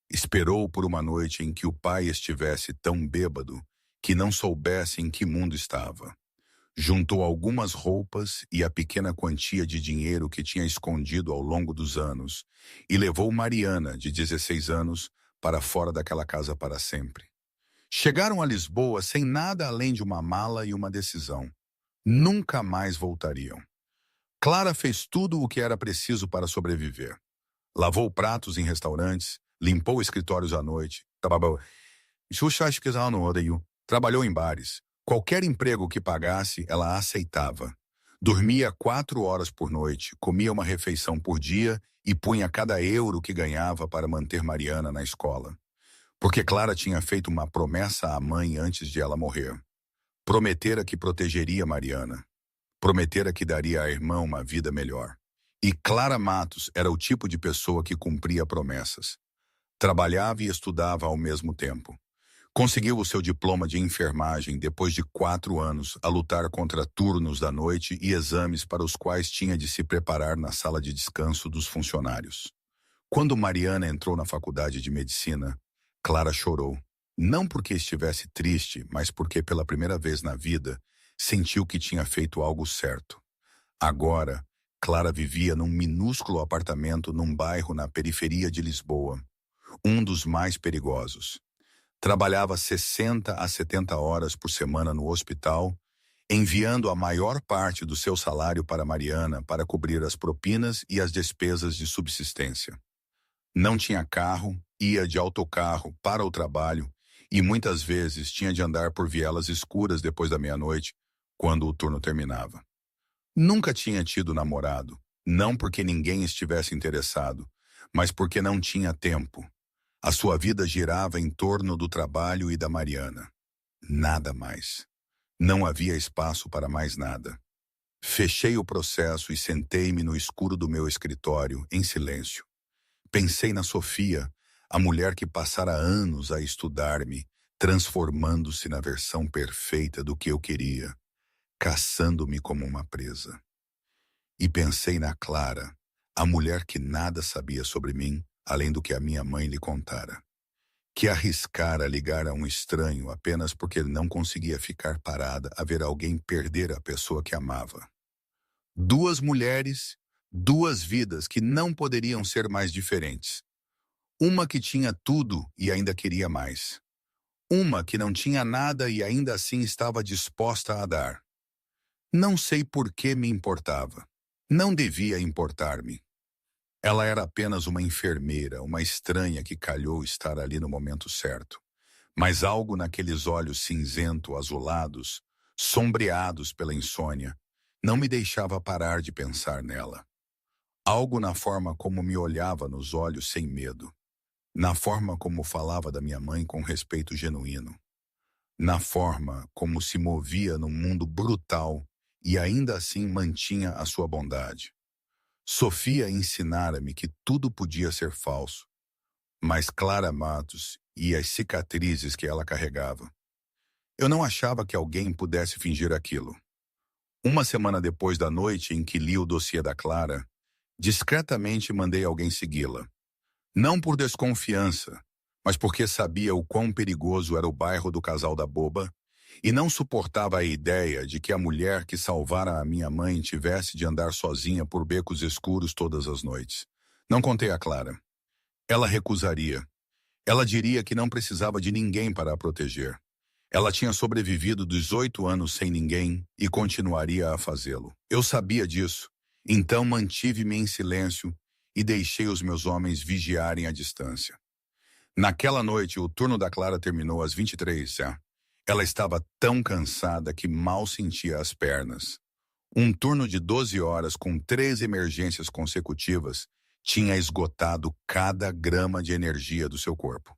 Esperou por uma noite em que o pai estivesse tão bêbado que não soubesse em que mundo estava. Juntou algumas roupas e a pequena quantia de dinheiro que tinha escondido ao longo dos anos e levou Mariana, de 16 anos, para fora daquela casa para sempre. Chegaram a Lisboa sem nada além de uma mala e uma decisão. Nunca mais voltariam. Clara fez tudo o que era preciso para sobreviver. Lavou pratos em restaurantes, limpou escritórios à noite, trabalhou em bares. Qualquer emprego que pagasse, ela aceitava. Dormia 4 horas por noite, comia uma refeição por dia e punha cada euro que ganhava para manter Mariana na escola. Porque Clara tinha feito uma promessa à mãe antes de ela morrer. Prometera que protegeria Mariana. Prometera que daria à irmã uma vida melhor. E Clara Matos era o tipo de pessoa que cumpria promessas. Trabalhava e estudava ao mesmo tempo. Conseguiu o seu diploma de enfermagem depois de 4 anos a lutar contra turnos da noite e exames para os quais tinha de se preparar na sala de descanso dos funcionários. Quando Mariana entrou na faculdade de medicina, Clara chorou. Não porque estivesse triste, mas porque pela primeira vez na vida sentiu que tinha feito algo certo. Agora, Clara vivia num minúsculo apartamento num bairro na periferia de Lisboa, um dos mais perigosos. Trabalhava 60 a 70 horas por semana no hospital, enviando a maior parte do seu salário para Mariana para cobrir as propinas e as despesas de subsistência. Não tinha carro, ia de autocarro para o trabalho e muitas vezes tinha de andar por vielas escuras depois da meia-noite, quando o turno terminava. Nunca tinha tido namorado, não porque ninguém estivesse interessado, mas porque não tinha tempo. A sua vida girava em torno do trabalho e da Mariana. Nada mais. Não havia espaço para mais nada. Fechei o processo e sentei-me no escuro do meu escritório, em silêncio. Pensei na Sofia, a mulher que passara anos a estudar-me, transformando-se na versão perfeita do que eu queria, caçando-me como uma presa. E pensei na Clara, a mulher que nada sabia sobre mim, além do que a minha mãe lhe contara, que arriscara ligar a um estranho apenas porque ele não conseguia ficar parada a ver alguém perder a pessoa que amava. 2 mulheres, 2 vidas que não poderiam ser mais diferentes. Uma que tinha tudo e ainda queria mais. Uma que não tinha nada e ainda assim estava disposta a dar. Não sei por que me importava. Não devia importar-me. Ela era apenas uma enfermeira, uma estranha que calhou estar ali no momento certo. Mas algo naqueles olhos cinzento-azulados, sombreados pela insônia, não me deixava parar de pensar nela. Algo na forma como me olhava nos olhos sem medo. Na forma como falava da minha mãe com respeito genuíno. Na forma como se movia num mundo brutal e ainda assim mantinha a sua bondade. Sofia ensinara-me que tudo podia ser falso, mas Clara Matos e as cicatrizes que ela carregava. Eu não achava que alguém pudesse fingir aquilo. Uma semana depois da noite em que li o dossiê da Clara, discretamente mandei alguém segui-la. Não por desconfiança, mas porque sabia o quão perigoso era o bairro do Casal da Boba e não suportava a ideia de que a mulher que salvara a minha mãe tivesse de andar sozinha por becos escuros todas as noites. Não contei a Clara. Ela recusaria. Ela diria que não precisava de ninguém para a proteger. Ela tinha sobrevivido 18 anos sem ninguém e continuaria a fazê-lo. Eu sabia disso, então mantive-me em silêncio e deixei os meus homens vigiarem à distância. Naquela noite, o turno da Clara terminou às 23 h. Ela estava tão cansada que mal sentia as pernas. Um turno de 12 horas com 3 emergências consecutivas tinha esgotado cada grama de energia do seu corpo.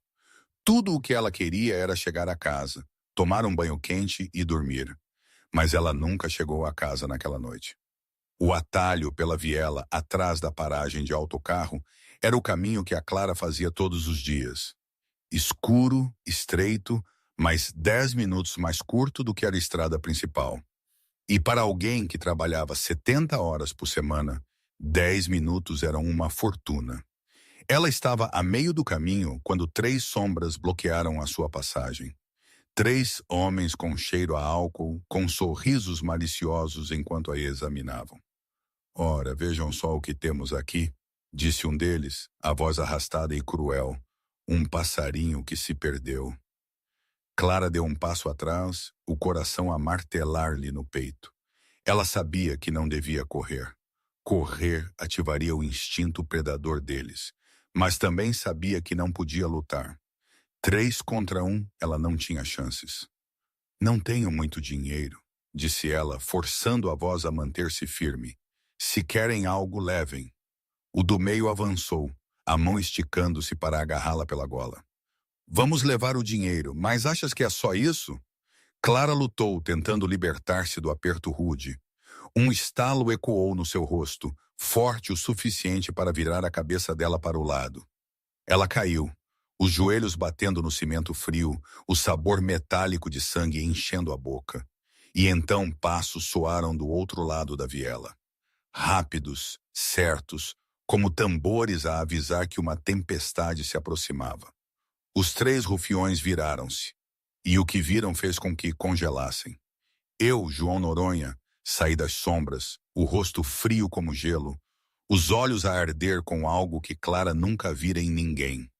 Tudo o que ela queria era chegar a casa, tomar um banho quente e dormir. Mas ela nunca chegou a casa naquela noite. O atalho pela viela atrás da paragem de autocarro era o caminho que a Clara fazia todos os dias. Escuro, estreito, mas 10 minutos mais curto do que a estrada principal. E para alguém que trabalhava 70 horas por semana, 10 minutos eram uma fortuna. Ela estava a meio do caminho quando 3 sombras bloquearam a sua passagem. 3 homens com cheiro a álcool, com sorrisos maliciosos enquanto a examinavam. Ora, vejam só o que temos aqui, disse um deles, a voz arrastada e cruel. Um passarinho que se perdeu. Clara deu um passo atrás, o coração a martelar-lhe no peito. Ela sabia que não devia correr. Correr ativaria o instinto predador deles, mas também sabia que não podia lutar. 3 contra 1, ela não tinha chances. Não tenho muito dinheiro, disse ela, forçando a voz a manter-se firme. Se querem algo, levem. O do meio avançou, a mão esticando-se para agarrá-la pela gola. Vamos levar o dinheiro, mas achas que é só isso? Clara lutou, tentando libertar-se do aperto rude. Um estalo ecoou no seu rosto, forte o suficiente para virar a cabeça dela para o lado. Ela caiu. os joelhos batendo no cimento frio, o sabor metálico de sangue enchendo a boca. E então passos soaram do outro lado da viela. Rápidos, certos, como tambores a avisar que uma tempestade se aproximava. Os três rufiões viraram-se, e o que viram fez com que congelassem. Eu, João Noronha, saí das sombras, o rosto frio como gelo, os olhos a arder com algo que Clara nunca vira em ninguém.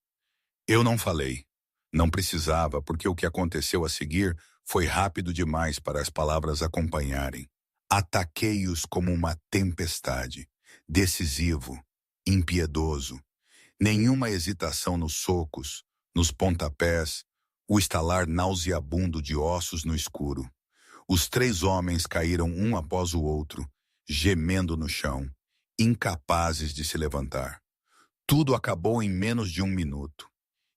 Eu não falei. Não precisava, porque o que aconteceu a seguir foi rápido demais para as palavras acompanharem. Ataquei-os como uma tempestade, decisivo, impiedoso. Nenhuma hesitação nos socos, nos pontapés, o estalar nauseabundo de ossos no escuro. Os três homens caíram um após o outro, gemendo no chão, incapazes de se levantar. Tudo acabou em menos de 1 minuto.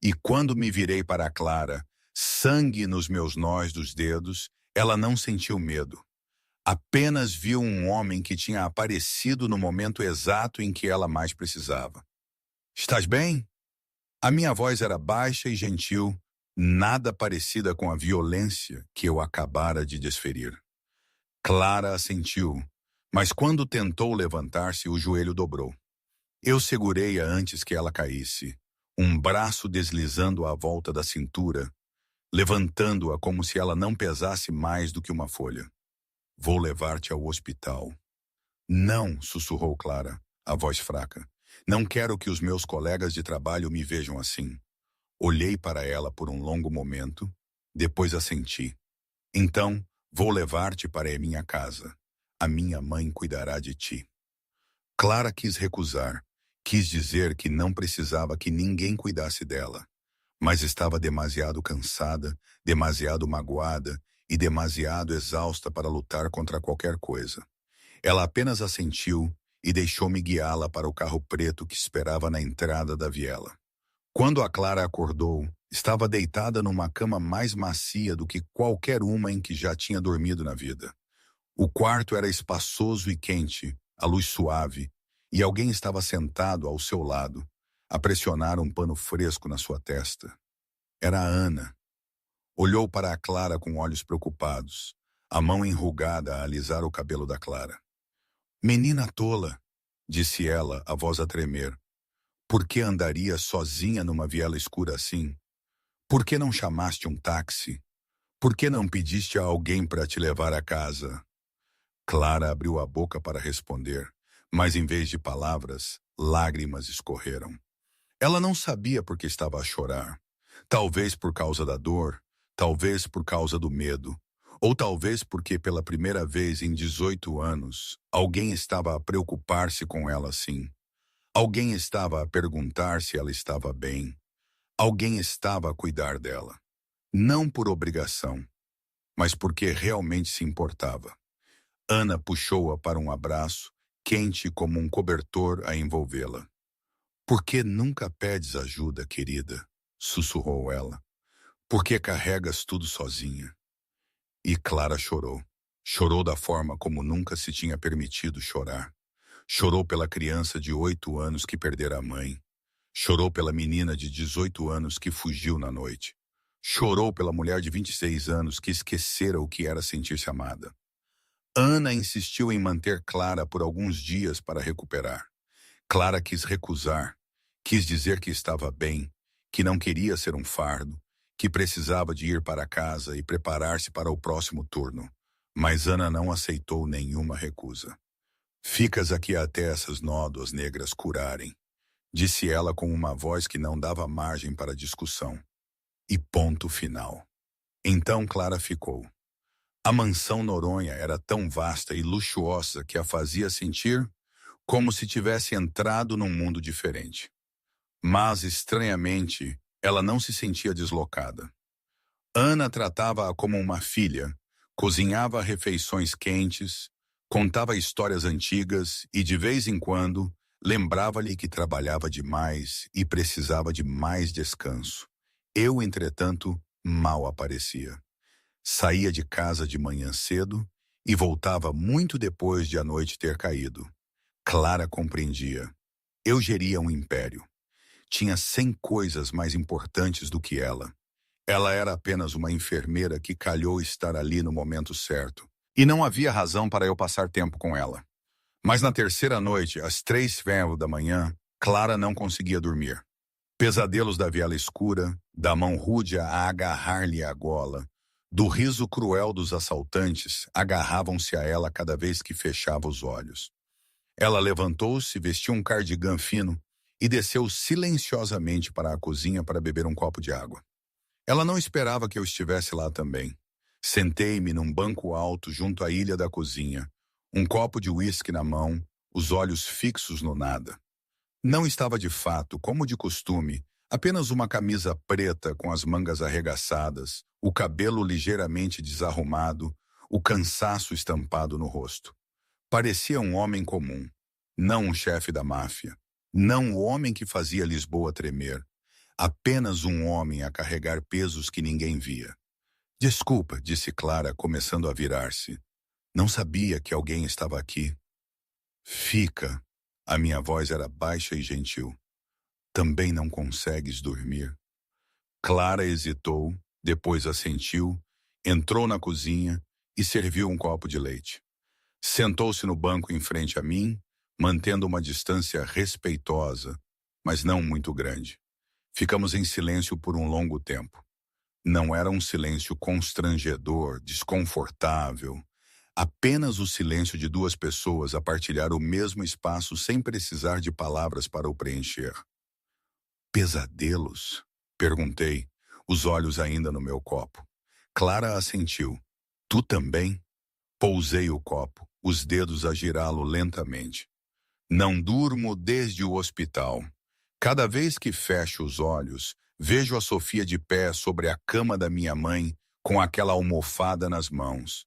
E quando me virei para a Clara, sangue nos meus nós dos dedos, ela não sentiu medo. Apenas viu um homem que tinha aparecido no momento exato em que ela mais precisava. "Estás bem?" A minha voz era baixa e gentil, nada parecida com a violência que eu acabara de desferir. Clara assentiu, mas quando tentou levantar-se, o joelho dobrou. Eu segurei-a antes que ela caísse, um braço deslizando à volta da cintura, levantando-a como se ela não pesasse mais do que uma folha. "Vou levar-te ao hospital." "Não", sussurrou Clara, a voz fraca. "Não quero que os meus colegas de trabalho me vejam assim." Olhei para ela por um longo momento, depois assenti. "Então, vou levar-te para a minha casa. A minha mãe cuidará de ti." Clara quis recusar, quis dizer que não precisava que ninguém cuidasse dela, mas estava demasiado cansada, demasiado magoada e demasiado exausta para lutar contra qualquer coisa. Ela apenas assentiu e deixou-me guiá-la para o carro preto que esperava na entrada da viela. Quando a Clara acordou, estava deitada numa cama mais macia do que qualquer uma em que já tinha dormido na vida. O quarto era espaçoso e quente, a luz suave, e alguém estava sentado ao seu lado, a pressionar um pano fresco na sua testa. Era a Ana. Olhou para a Clara com olhos preocupados, a mão enrugada a alisar o cabelo da Clara. "Menina tola", disse ela, a voz a tremer. "Por que andaria sozinha numa viela escura assim? Por que não chamaste um táxi? Por que não pediste a alguém para te levar a casa?" Clara abriu a boca para responder, mas em vez de palavras, lágrimas escorreram. Ela não sabia por que estava a chorar. Talvez por causa da dor, talvez por causa do medo, ou talvez porque pela primeira vez em 18 anos, alguém estava a preocupar-se com ela assim. Alguém estava a perguntar se ela estava bem. Alguém estava a cuidar dela. Não por obrigação, mas porque realmente se importava. Ana puxou-a para um abraço, quente como um cobertor a envolvê-la. "Por que nunca pedes ajuda, querida?" sussurrou ela. "Por que carregas tudo sozinha?" E Clara chorou. Chorou da forma como nunca se tinha permitido chorar. Chorou pela criança de 8 anos que perdera a mãe. Chorou pela menina de 18 anos que fugiu na noite. Chorou pela mulher de 26 anos que esquecera o que era sentir-se amada. Ana insistiu em manter Clara por alguns dias para recuperar. Clara quis recusar, quis dizer que estava bem, que não queria ser um fardo, que precisava de ir para casa e preparar-se para o próximo turno. Mas Ana não aceitou nenhuma recusa. "Ficas aqui até essas nódoas negras curarem", disse ela com uma voz que não dava margem para discussão. E ponto final. Então Clara ficou. A mansão Noronha era tão vasta e luxuosa que a fazia sentir como se tivesse entrado num mundo diferente. Mas, estranhamente, ela não se sentia deslocada. Ana tratava-a como uma filha, cozinhava refeições quentes, contava histórias antigas e, de vez em quando, lembrava-lhe que trabalhava demais e precisava de mais descanso. Eu, entretanto, mal aparecia. Saía de casa de manhã cedo e voltava muito depois de a noite ter caído. Clara compreendia. Eu geria um império. tinha 100 coisas mais importantes do que ela. Ela era apenas uma enfermeira que calhou estar ali no momento certo. E não havia razão para eu passar tempo com ela. Mas na terceira noite, às 3h da manhã, Clara não conseguia dormir. Pesadelos da viela escura, da mão rude a agarrar-lhe a gola, do riso cruel dos assaltantes, agarravam-se a ela cada vez que fechava os olhos. Ela levantou-se, vestiu um cardigã fino e desceu silenciosamente para a cozinha para beber um copo de água. Ela não esperava que eu estivesse lá também. Sentei-me num banco alto junto à ilha da cozinha, um copo de uísque na mão, os olhos fixos no nada. Não estava de fato, como de costume, apenas uma camisa preta com as mangas arregaçadas, o cabelo ligeiramente desarrumado, o cansaço estampado no rosto. Parecia um homem comum, não um chefe da máfia, não o homem que fazia Lisboa tremer, apenas um homem a carregar pesos que ninguém via. Desculpa, disse Clara, começando a virar-se. Não sabia que alguém estava aqui. Fica. A minha voz era baixa e gentil. Também não consegues dormir? Clara hesitou, depois assentiu, entrou na cozinha e serviu um copo de leite. Sentou-se no banco em frente a mim, mantendo uma distância respeitosa, mas não muito grande. Ficamos em silêncio por um longo tempo. Não era um silêncio constrangedor, desconfortável. Apenas o silêncio de duas pessoas a partilhar o mesmo espaço sem precisar de palavras para o preencher. Pesadelos? Perguntei, os olhos ainda no meu copo. Clara assentiu. Tu também? Pousei o copo, os dedos a girá-lo lentamente. Não durmo desde o hospital. Cada vez que fecho os olhos, vejo a Sofia de pé sobre a cama da minha mãe, com aquela almofada nas mãos.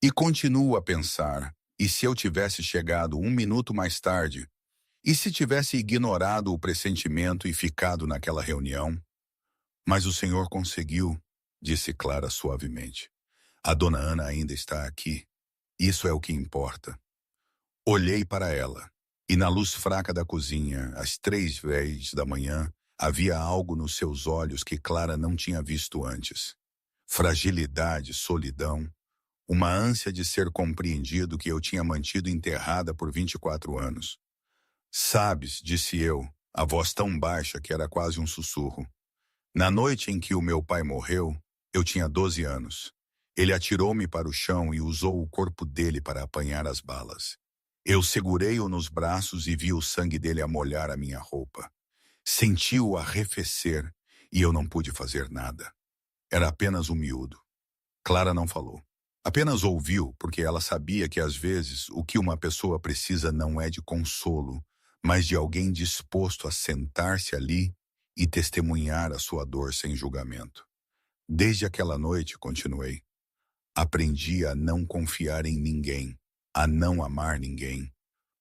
E continuo a pensar, e se eu tivesse chegado 1 minuto mais tarde? E se tivesse ignorado o pressentimento e ficado naquela reunião? Mas o senhor conseguiu, disse Clara suavemente. A dona Ana ainda está aqui. Isso é o que importa. Olhei para ela, e na luz fraca da cozinha, às 3h da manhã, havia algo nos seus olhos que Clara não tinha visto antes. Fragilidade, solidão, uma ânsia de ser compreendido que eu tinha mantido enterrada por 24 anos. Sabes, disse eu, a voz tão baixa que era quase um sussurro. Na noite em que o meu pai morreu, eu tinha 12 anos. Ele atirou-me para o chão e usou o corpo dele para apanhar as balas. Eu segurei-o nos braços e vi o sangue dele amolhar a minha roupa. Senti-o arrefecer e eu não pude fazer nada. Era apenas um miúdo. Clara não falou. Apenas ouviu, porque ela sabia que às vezes o que uma pessoa precisa não é de consolo, mas de alguém disposto a sentar-se ali e testemunhar a sua dor sem julgamento. Desde aquela noite, continuei, aprendi a não confiar em ninguém, a não amar ninguém,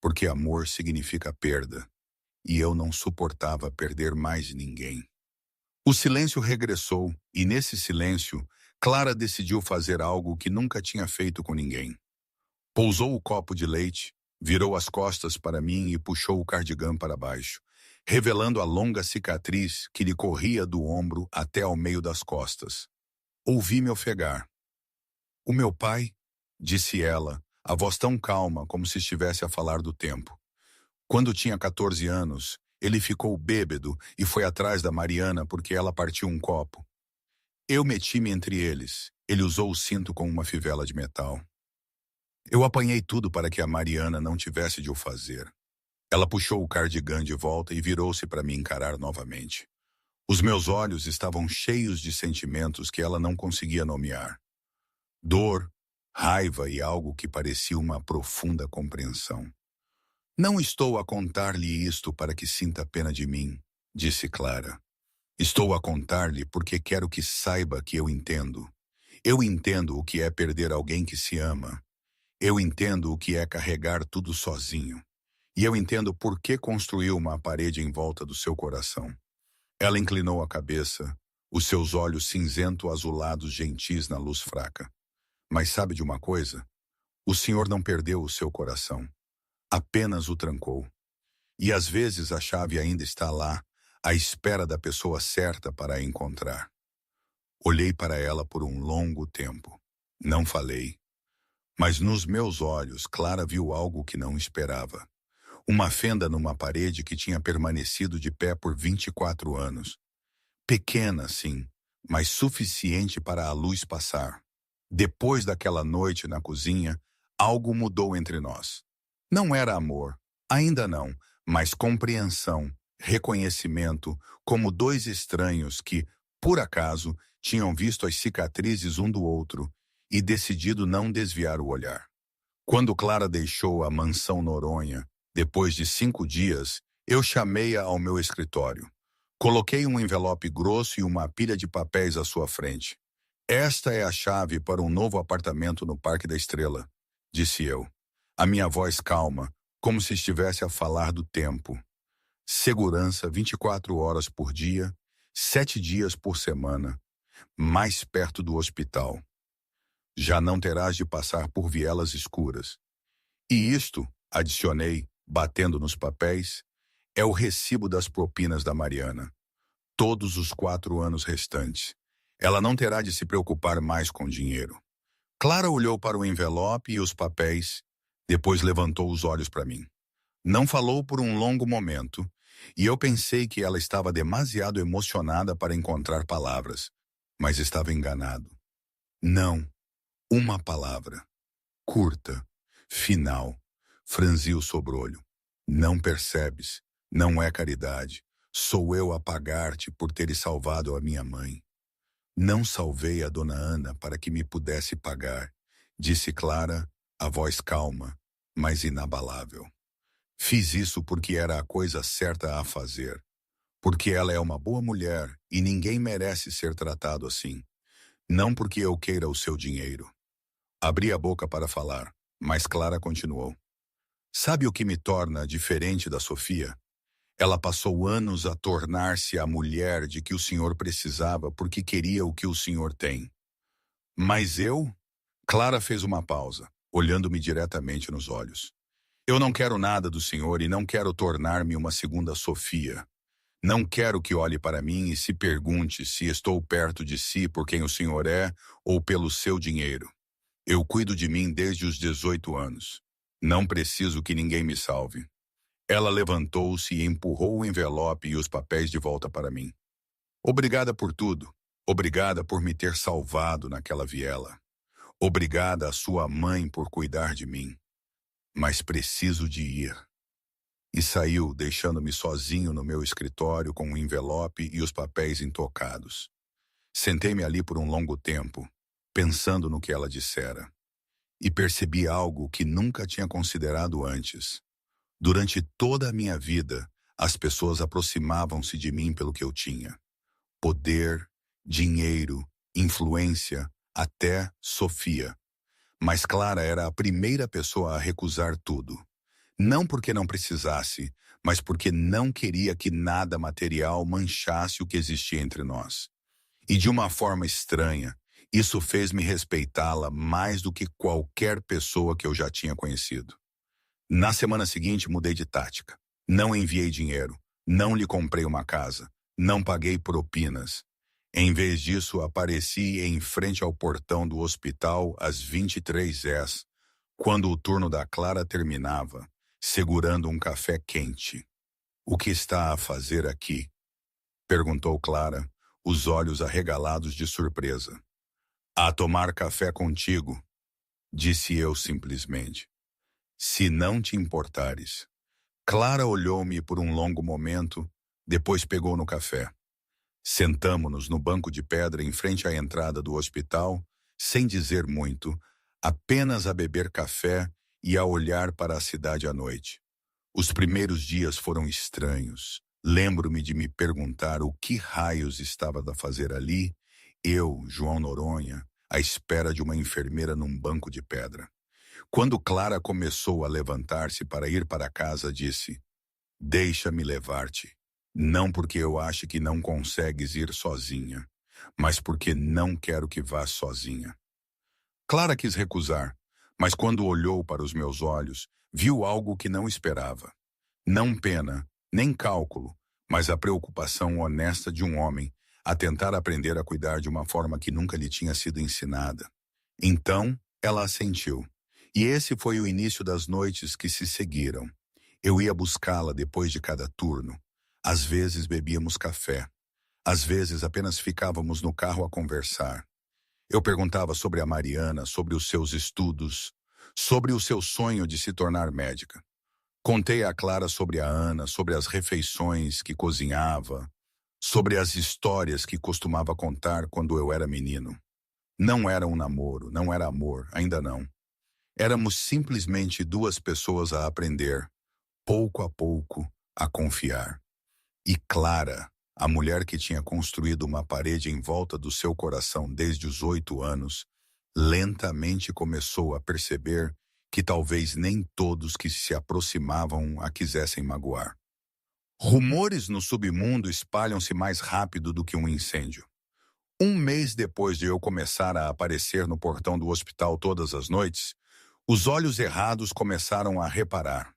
porque amor significa perda, e eu não suportava perder mais ninguém. O silêncio regressou, e nesse silêncio, Clara decidiu fazer algo que nunca tinha feito com ninguém. Pousou o copo de leite, virou as costas para mim e puxou o cardigã para baixo, revelando a longa cicatriz que lhe corria do ombro até ao meio das costas. Ouvi-me ofegar. O meu pai, disse ela, a voz tão calma como se estivesse a falar do tempo. Quando tinha 14 anos, ele ficou bêbado e foi atrás da Mariana porque ela partiu um copo. Eu meti-me entre eles. Ele usou o cinto com uma fivela de metal. Eu apanhei tudo para que a Mariana não tivesse de o fazer. Ela puxou o cardigã de volta e virou-se para me encarar novamente. Os meus olhos estavam cheios de sentimentos que ela não conseguia nomear. Dor, raiva e algo que parecia uma profunda compreensão. Não estou a contar-lhe isto para que sinta pena de mim, disse Clara. Estou a contar-lhe porque quero que saiba que eu entendo. Eu entendo o que é perder alguém que se ama. Eu entendo o que é carregar tudo sozinho. E eu entendo por que construiu uma parede em volta do seu coração. Ela inclinou a cabeça, os seus olhos cinzento-azulados gentis na luz fraca. Mas sabe de uma coisa? O senhor não perdeu o seu coração. Apenas o trancou. E às vezes a chave ainda está lá, à espera da pessoa certa para a encontrar. Olhei para ela por um longo tempo. Não falei, mas nos meus olhos Clara viu algo que não esperava. Uma fenda numa parede que tinha permanecido de pé por 24 anos. Pequena, sim, mas suficiente para a luz passar. Depois daquela noite na cozinha, algo mudou entre nós. Não era amor, ainda não, mas compreensão, reconhecimento, como dois estranhos que, por acaso, tinham visto as cicatrizes um do outro e decidido não desviar o olhar. Quando Clara deixou a mansão Noronha, depois de 5 dias, eu chamei-a ao meu escritório. Coloquei um envelope grosso e uma pilha de papéis à sua frente. Esta é a chave para um novo apartamento no Parque da Estrela, disse eu. A minha voz calma, como se estivesse a falar do tempo. Segurança 24 horas por dia, 7 dias por semana, mais perto do hospital. Já não terás de passar por vielas escuras. E isto, adicionei, batendo nos papéis, é o recibo das propinas da Mariana. Todos os 4 anos restantes. Ela não terá de se preocupar mais com dinheiro. Clara olhou para o envelope e os papéis, depois levantou os olhos para mim. Não falou por um longo momento, e eu pensei que ela estava demasiado emocionada para encontrar palavras, mas estava enganado. Não, uma palavra. Curta, final, franziu o sobrolho. Não percebes, não é caridade. Sou eu a pagar-te por teres salvado a minha mãe. Não salvei a dona Ana para que me pudesse pagar, disse Clara, a voz calma, mas inabalável. Fiz isso porque era a coisa certa a fazer, porque ela é uma boa mulher e ninguém merece ser tratado assim. Não porque eu queira o seu dinheiro. Abri a boca para falar, mas Clara continuou. Sabe o que me torna diferente da Sofia? Ela passou anos a tornar-se a mulher de que o senhor precisava porque queria o que o senhor tem. Mas eu? Clara fez uma pausa, olhando-me diretamente nos olhos. Eu não quero nada do senhor e não quero tornar-me uma segunda Sofia. Não quero que olhe para mim e se pergunte se estou perto de si por quem o senhor é ou pelo seu dinheiro. Eu cuido de mim desde os 18 anos. Não preciso que ninguém me salve. Ela levantou-se e empurrou o envelope e os papéis de volta para mim. Obrigada por tudo. Obrigada por me ter salvado naquela viela. Obrigada à sua mãe por cuidar de mim. Mas preciso de ir. E saiu, deixando-me sozinho no meu escritório com o envelope e os papéis intocados. Sentei-me ali por um longo tempo, pensando no que ela dissera. E percebi algo que nunca tinha considerado antes. Durante toda a minha vida, as pessoas aproximavam-se de mim pelo que eu tinha. Poder, dinheiro, influência, até Sofia. Mas Clara era a primeira pessoa a recusar tudo. Não porque não precisasse, mas porque não queria que nada material manchasse o que existia entre nós. E de uma forma estranha, isso fez-me respeitá-la mais do que qualquer pessoa que eu já tinha conhecido. Na semana seguinte, mudei de tática. Não enviei dinheiro, não lhe comprei uma casa, não paguei propinas. Em vez disso, apareci em frente ao portão do hospital às 23h, quando o turno da Clara terminava, segurando um café quente. O que está a fazer aqui? Perguntou Clara, os olhos arregalados de surpresa. A tomar café contigo, disse eu simplesmente. Se não te importares. Clara olhou-me por um longo momento, depois pegou no café. Sentamo-nos no banco de pedra em frente à entrada do hospital, sem dizer muito, apenas a beber café e a olhar para a cidade à noite. Os primeiros dias foram estranhos. Lembro-me de me perguntar o que raios estava a fazer ali, eu, João Noronha, à espera de uma enfermeira num banco de pedra. Quando Clara começou a levantar-se para ir para casa, disse: Deixa-me levar-te. Não porque eu ache que não consegues ir sozinha, mas porque não quero que vás sozinha. Clara quis recusar, mas quando olhou para os meus olhos, viu algo que não esperava. Não pena, nem cálculo, mas a preocupação honesta de um homem a tentar aprender a cuidar de uma forma que nunca lhe tinha sido ensinada. Então, ela assentiu. E esse foi o início das noites que se seguiram. Eu ia buscá-la depois de cada turno. Às vezes bebíamos café. Às vezes apenas ficávamos no carro a conversar. Eu perguntava sobre a Mariana, sobre os seus estudos, sobre o seu sonho de se tornar médica. Contei a Clara sobre a Ana, sobre as refeições que cozinhava, sobre as histórias que costumava contar quando eu era menino. Não era um namoro, não era amor, ainda não. Éramos simplesmente duas pessoas a aprender, pouco a pouco, a confiar. E Clara, a mulher que tinha construído uma parede em volta do seu coração desde os 8 anos, lentamente começou a perceber que talvez nem todos que se aproximavam a quisessem magoar. Rumores no submundo espalham-se mais rápido do que um incêndio. Um mês depois de eu começar a aparecer no portão do hospital todas as noites, os olhos errados começaram a reparar.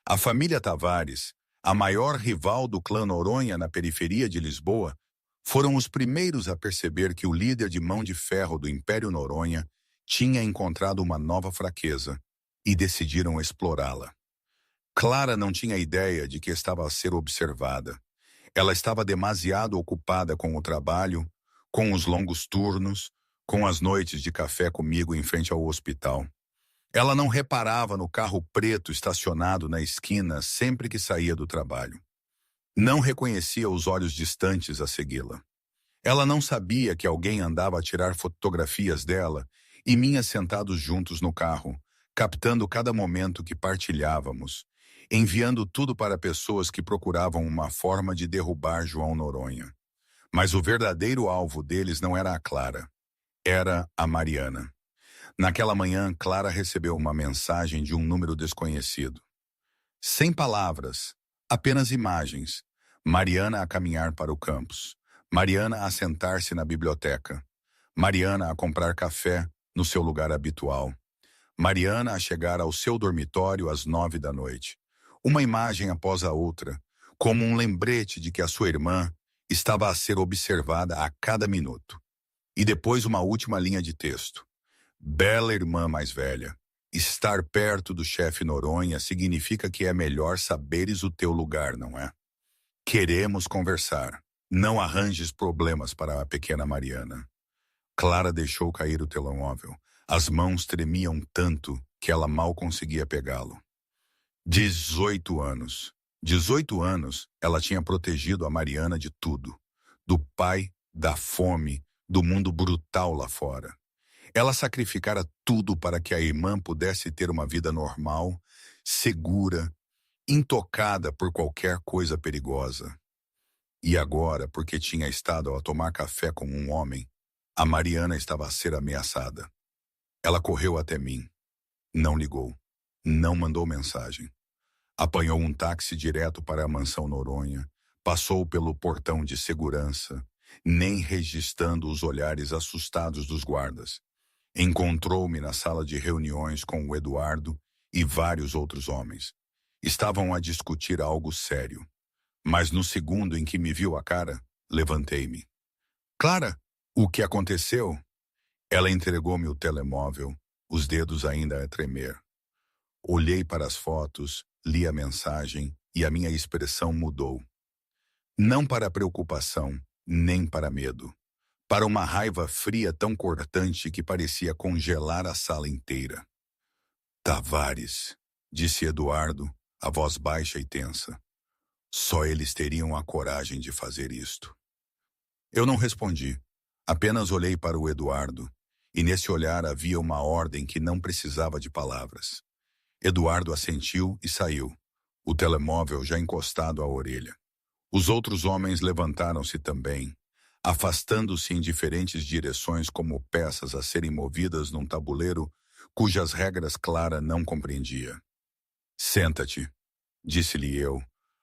A família Tavares, a maior rival do clã Noronha na periferia de Lisboa, foram os primeiros a perceber que o líder de mão de ferro do Império Noronha tinha encontrado uma nova fraqueza e decidiram explorá-la. Clara não tinha ideia de que estava a ser observada. Ela estava demasiado ocupada com o trabalho, com os longos turnos, com as noites de café comigo em frente ao hospital. Ela não reparava no carro preto estacionado na esquina sempre que saía do trabalho. Não reconhecia os olhos distantes a segui-la. Ela não sabia que alguém andava a tirar fotografias dela e minha sentados juntos no carro, captando cada momento que partilhávamos, enviando tudo para pessoas que procuravam uma forma de derrubar João Noronha. Mas o verdadeiro alvo deles não era a Clara, era a Mariana. Naquela manhã, Clara recebeu uma mensagem de um número desconhecido. Sem palavras, apenas imagens. Mariana a caminhar para o campus. Mariana a sentar-se na biblioteca. Mariana a comprar café no seu lugar habitual. Mariana a chegar ao seu dormitório às 9 da noite. Uma imagem após a outra, como um lembrete de que a sua irmã estava a ser observada a cada minuto. E depois uma última linha de texto. Bela irmã mais velha, estar perto do chefe Noronha significa que é melhor saberes o teu lugar, não é? Queremos conversar. Não arranjes problemas para a pequena Mariana. Clara deixou cair o telemóvel. As mãos tremiam tanto que ela mal conseguia pegá-lo. 18 anos. 18 anos, ela tinha protegido a Mariana de tudo. Do pai, da fome, do mundo brutal lá fora. Ela sacrificara tudo para que a irmã pudesse ter uma vida normal, segura, intocada por qualquer coisa perigosa. E agora, porque tinha estado a tomar café com um homem, a Mariana estava a ser ameaçada. Ela correu até mim. Não ligou. Não mandou mensagem. Apanhou um táxi direto para a mansão Noronha, passou pelo portão de segurança, nem registrando os olhares assustados dos guardas. Encontrou-me na sala de reuniões com o Eduardo e vários outros homens. Estavam a discutir algo sério. Mas no segundo em que me viu a cara, levantei-me. Clara, o que aconteceu? Ela entregou-me o telemóvel, os dedos ainda a tremer. Olhei para as fotos, li a mensagem e a minha expressão mudou. Não para preocupação, nem para medo. Para uma raiva fria tão cortante que parecia congelar a sala inteira. Tavares, disse Eduardo, a voz baixa e tensa. Só eles teriam a coragem de fazer isto. Eu não respondi, apenas olhei para o Eduardo, e nesse olhar havia uma ordem que não precisava de palavras. Eduardo assentiu e saiu, o telemóvel já encostado à orelha. Os outros homens levantaram-se também, afastando-se em diferentes direções como peças a serem movidas num tabuleiro cujas regras Clara não compreendia. Senta-te, disse-lhe eu,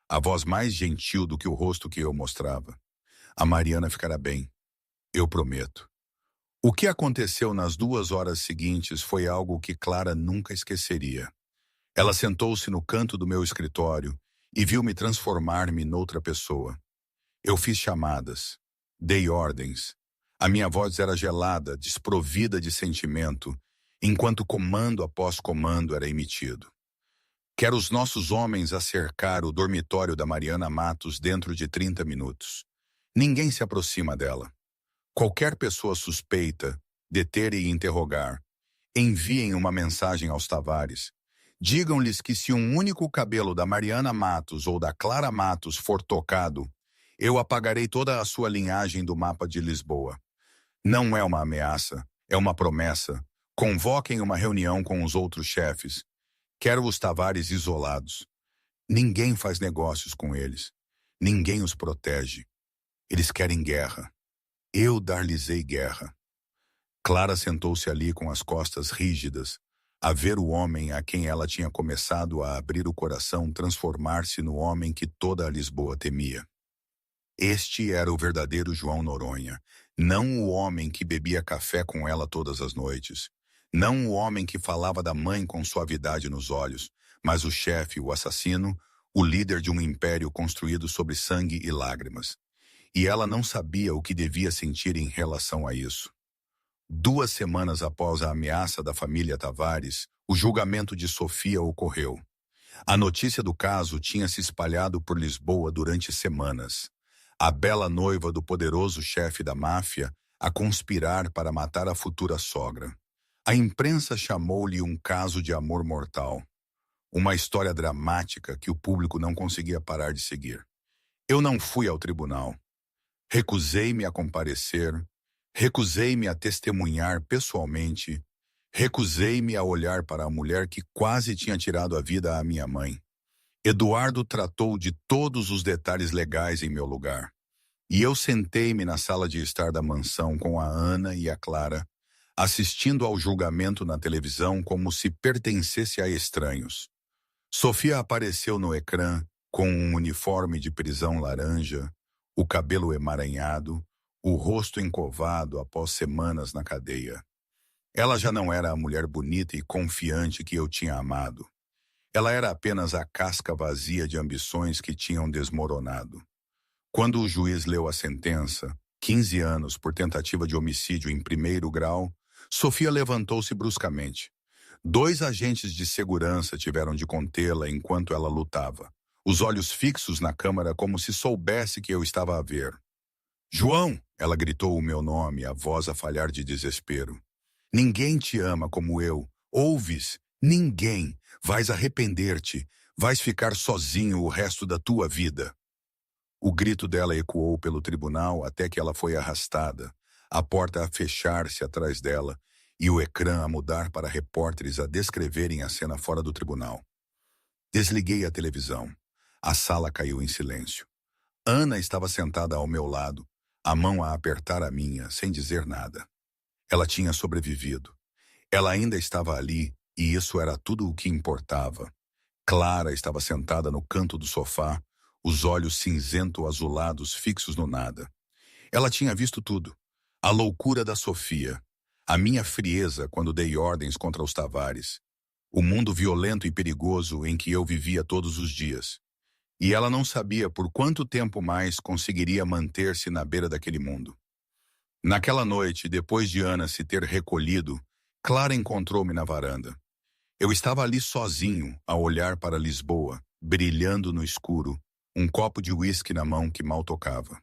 a voz mais gentil do que o rosto que eu mostrava. A Mariana ficará bem, eu prometo. O que aconteceu nas 2 horas seguintes foi algo que Clara nunca esqueceria. Ela sentou-se no canto do meu escritório e viu-me transformar-me noutra pessoa. Eu fiz chamadas, dei ordens. A minha voz era gelada, desprovida de sentimento, enquanto comando após comando era emitido. Quero os nossos homens acercar o dormitório da Mariana Matos dentro de 30 minutos. Ninguém se aproxima dela. Qualquer pessoa suspeita, deter e interrogar. Enviem uma mensagem aos Tavares. Digam-lhes que se um único cabelo da Mariana Matos ou da Clara Matos for tocado, eu apagarei toda a sua linhagem do mapa de Lisboa. Não é uma ameaça, é uma promessa. Convoquem uma reunião com os outros chefes. Quero os Tavares isolados. Ninguém faz negócios com eles. Ninguém os protege. Eles querem guerra. Eu dar-lhes-ei guerra. Clara sentou-se ali com as costas rígidas, a ver o homem a quem ela tinha começado a abrir o coração transformar-se no homem que toda a Lisboa temia. Este era o verdadeiro João Noronha, não o homem que bebia café com ela todas as noites, não o homem que falava da mãe com suavidade nos olhos, mas o chefe, o assassino, o líder de um império construído sobre sangue e lágrimas. E ela não sabia o que devia sentir em relação a isso. 2 semanas após a ameaça da família Tavares, o julgamento de Sofia ocorreu. A notícia do caso tinha se espalhado por Lisboa durante semanas. A bela noiva do poderoso chefe da máfia a conspirar para matar a futura sogra. A imprensa chamou-lhe um caso de amor mortal. Uma história dramática que o público não conseguia parar de seguir. Eu não fui ao tribunal. Recusei-me a comparecer. Recusei-me a testemunhar pessoalmente. Recusei-me a olhar para a mulher que quase tinha tirado a vida à minha mãe. Eduardo tratou de todos os detalhes legais em meu lugar. E eu sentei-me na sala de estar da mansão com a Ana e a Clara, assistindo ao julgamento na televisão como se pertencesse a estranhos. Sofia apareceu no ecrã com um uniforme de prisão laranja, o cabelo emaranhado, o rosto encovado após semanas na cadeia. Ela já não era a mulher bonita e confiante que eu tinha amado. Ela era apenas a casca vazia de ambições que tinham desmoronado. Quando o juiz leu a sentença, 15 anos por tentativa de homicídio em 1º grau, Sofia levantou-se bruscamente. 2 agentes de segurança tiveram de contê-la enquanto ela lutava, os olhos fixos na câmara como se soubesse que eu estava a ver. João! Ela gritou o meu nome, a voz a falhar de desespero. Ninguém te ama como eu. Ouves? Ninguém. Vais arrepender-te. Vais ficar sozinho o resto da tua vida. O grito dela ecoou pelo tribunal até que ela foi arrastada, a porta a fechar-se atrás dela e o ecrã a mudar para repórteres a descreverem a cena fora do tribunal. Desliguei a televisão. A sala caiu em silêncio. Ana estava sentada ao meu lado, a mão a apertar a minha, sem dizer nada. Ela tinha sobrevivido. Ela ainda estava ali, e isso era tudo o que importava. Clara estava sentada no canto do sofá, os olhos cinzento-azulados fixos no nada. Ela tinha visto tudo. A loucura da Sofia, a minha frieza quando dei ordens contra os Tavares, o mundo violento e perigoso em que eu vivia todos os dias. E ela não sabia por quanto tempo mais conseguiria manter-se na beira daquele mundo. Naquela noite, depois de Ana se ter recolhido, Clara encontrou-me na varanda. Eu estava ali sozinho, a olhar para Lisboa, brilhando no escuro, um copo de uísque na mão que mal tocava.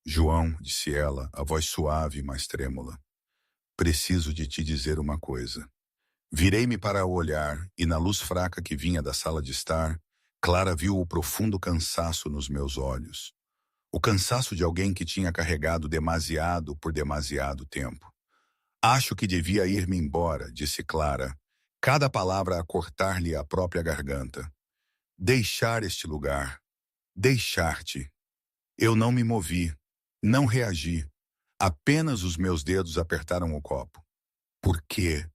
João, disse ela, a voz suave, mas trêmula. Preciso de te dizer uma coisa. Virei-me para o olhar e na luz fraca que vinha da sala de estar, Clara viu o profundo cansaço nos meus olhos. O cansaço de alguém que tinha carregado demasiado por demasiado tempo. Acho que devia ir-me embora, disse Clara, cada palavra a cortar-lhe a própria garganta. Deixar este lugar. Deixar-te. Eu não me movi, não reagi. Apenas os meus dedos apertaram o copo. Por quê?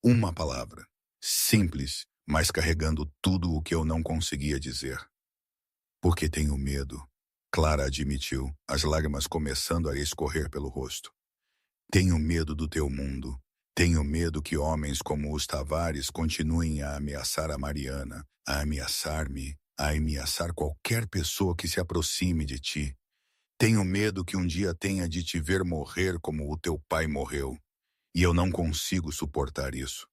Uma palavra. Simples, mas carregando tudo o que eu não conseguia dizer. Porque tenho medo, Clara admitiu, as lágrimas começando a escorrer pelo rosto. Tenho medo do teu mundo. Tenho medo que homens como os Tavares continuem a ameaçar a Mariana, a ameaçar-me. a ameaçar qualquer pessoa que se aproxime de ti. Tenho medo que um dia tenha de te ver morrer como o teu pai morreu, e eu não consigo suportar isso.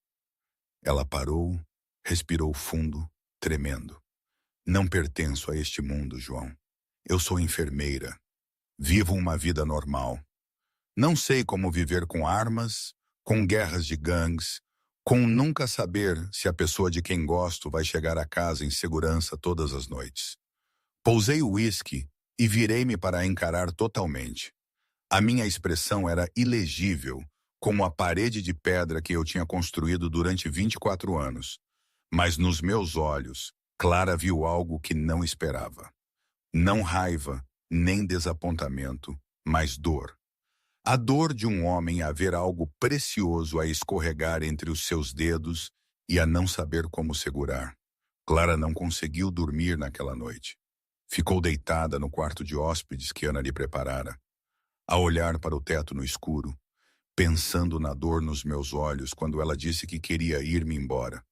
Ela parou, respirou fundo, tremendo. Não pertenço a este mundo, João. Eu sou enfermeira. Vivo uma vida normal. Não sei como viver com armas, com guerras de gangues, com nunca saber se a pessoa de quem gosto vai chegar a casa em segurança todas as noites. Pousei o uísque e virei-me para encarar totalmente. A minha expressão era ilegível, como a parede de pedra que eu tinha construído durante 24 anos. Mas nos meus olhos, Clara viu algo que não esperava. Não raiva, nem desapontamento, mas dor. A dor de um homem a ver algo precioso a escorregar entre os seus dedos e a não saber como segurar. Clara não conseguiu dormir naquela noite. Ficou deitada no quarto de hóspedes que Ana lhe preparara, a olhar para o teto no escuro, pensando na dor nos meus olhos quando ela disse que queria ir-me embora.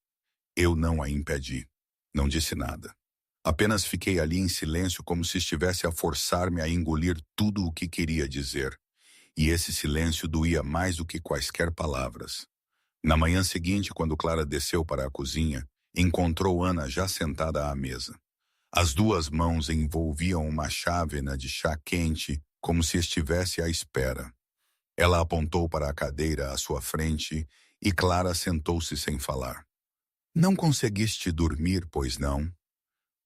Eu não a impedi. Não disse nada. Apenas fiquei ali em silêncio como se estivesse a forçar-me a engolir tudo o que queria dizer. E esse silêncio doía mais do que quaisquer palavras. Na manhã seguinte, quando Clara desceu para a cozinha, encontrou Ana já sentada à mesa. As duas mãos envolviam uma chávena de chá quente, como se estivesse à espera. Ela apontou para a cadeira à sua frente e Clara sentou-se sem falar. "Não conseguiste dormir, pois não?"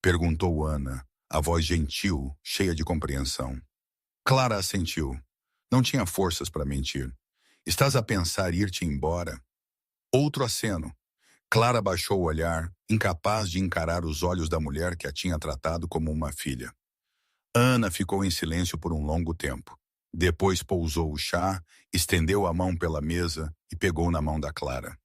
perguntou Ana, a voz gentil, cheia de compreensão. Clara assentiu. Não tinha forças para mentir. "Estás a pensar ir-te embora?" Outro aceno. Clara baixou o olhar, incapaz de encarar os olhos da mulher que a tinha tratado como uma filha. Ana ficou em silêncio por um longo tempo. Depois pousou o chá, estendeu a mão pela mesa e pegou na mão da Clara.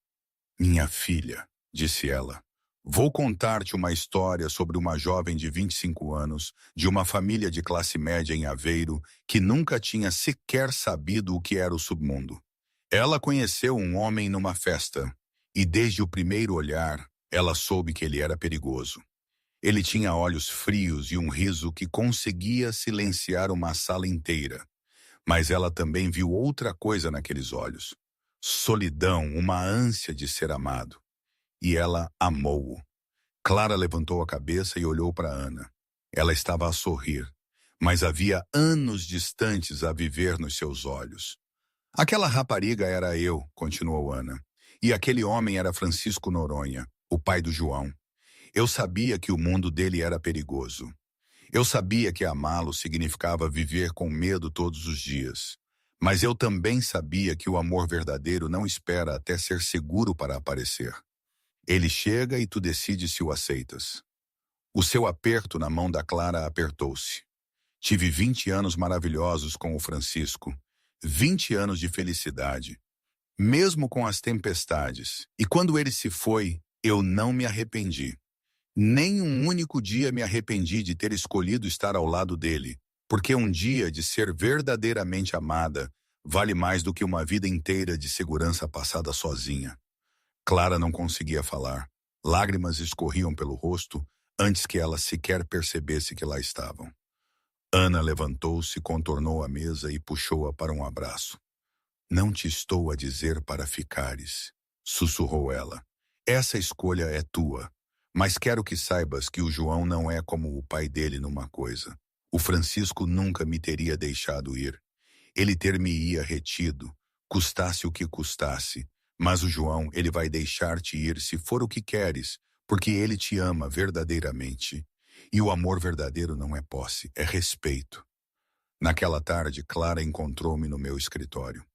"Minha filha", disse ela, "vou contar-te uma história sobre uma jovem de 25 anos, de uma família de classe média em Aveiro, que nunca tinha sequer sabido o que era o submundo. Ela conheceu um homem numa festa, e desde o primeiro olhar, ela soube que ele era perigoso. Ele tinha olhos frios e um riso que conseguia silenciar uma sala inteira. Mas ela também viu outra coisa naqueles olhos. Solidão, uma ânsia de ser amado. E ela amou-o. Clara levantou a cabeça e olhou para Ana. Ela estava a sorrir, mas havia anos distantes a viver nos seus olhos. "Aquela rapariga era eu", continuou Ana. "E aquele homem era Francisco Noronha, o pai do João. Eu sabia que o mundo dele era perigoso. Eu sabia que amá-lo significava viver com medo todos os dias. Mas eu também sabia que o amor verdadeiro não espera até ser seguro para aparecer. Ele chega e tu decides se o aceitas." O seu aperto na mão da Clara apertou-se. "Tive 20 anos maravilhosos com o Francisco. 20 anos de felicidade. Mesmo com as tempestades. E quando ele se foi, eu não me arrependi. Nem um único dia me arrependi de ter escolhido estar ao lado dele, porque um dia de ser verdadeiramente amada vale mais do que uma vida inteira de segurança passada sozinha." Clara não conseguia falar. Lágrimas escorriam pelo rosto antes que ela sequer percebesse que lá estavam. Ana levantou-se, contornou a mesa e puxou-a para um abraço. "Não te estou a dizer para ficares", sussurrou ela. "Essa escolha é tua. Mas quero que saibas que o João não é como o pai dele numa coisa. O Francisco nunca me teria deixado ir. Ele ter-me-ia retido, custasse o que custasse. Mas o João, ele vai deixar-te ir se for o que queres, porque ele te ama verdadeiramente. E o amor verdadeiro não é posse, é respeito." Naquela tarde, Clara encontrou-me no meu escritório.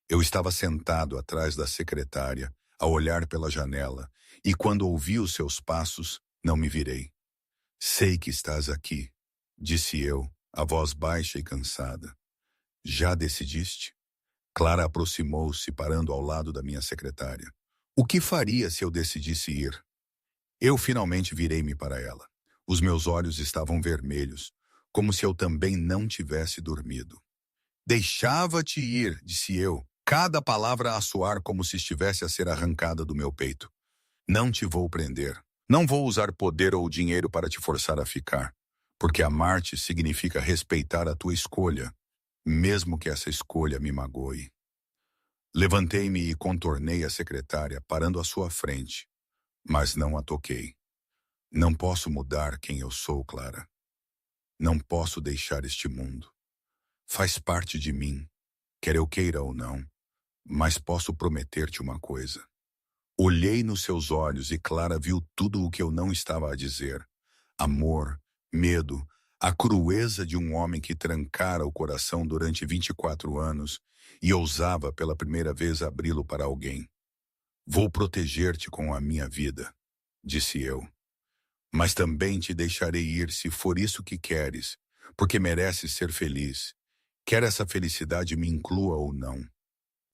Eu estava sentado atrás da secretária, a olhar pela janela, e quando ouvi os seus passos, não me virei. "Sei que estás aqui", disse eu, a voz baixa e cansada. "Já decidiste?" Clara aproximou-se, parando ao lado da minha secretária. "O que faria se eu decidisse ir?" Eu finalmente virei-me para ela. Os meus olhos estavam vermelhos, como se eu também não tivesse dormido. "Deixava-te ir", disse eu, cada palavra a soar como se estivesse a ser arrancada do meu peito. "Não te vou prender. Não vou usar poder ou dinheiro para te forçar a ficar, porque amar-te significa respeitar a tua escolha, mesmo que essa escolha me magoe. Levantei-me e contornei a secretária, parando à sua frente, mas não a toquei. Não posso mudar quem eu sou, Clara. Não posso deixar este mundo. Faz parte de mim, quer eu queira ou não, mas posso prometer-te uma coisa. Olhei nos seus olhos e Clara viu tudo o que eu não estava a dizer. Amor, medo, a crueza de um homem que trancara o coração durante 24 anos e ousava pela primeira vez abri-lo para alguém. Vou proteger-te com a minha vida, disse eu. Mas também te deixarei ir se for isso que queres, porque mereces ser feliz. Quer essa felicidade me inclua ou não.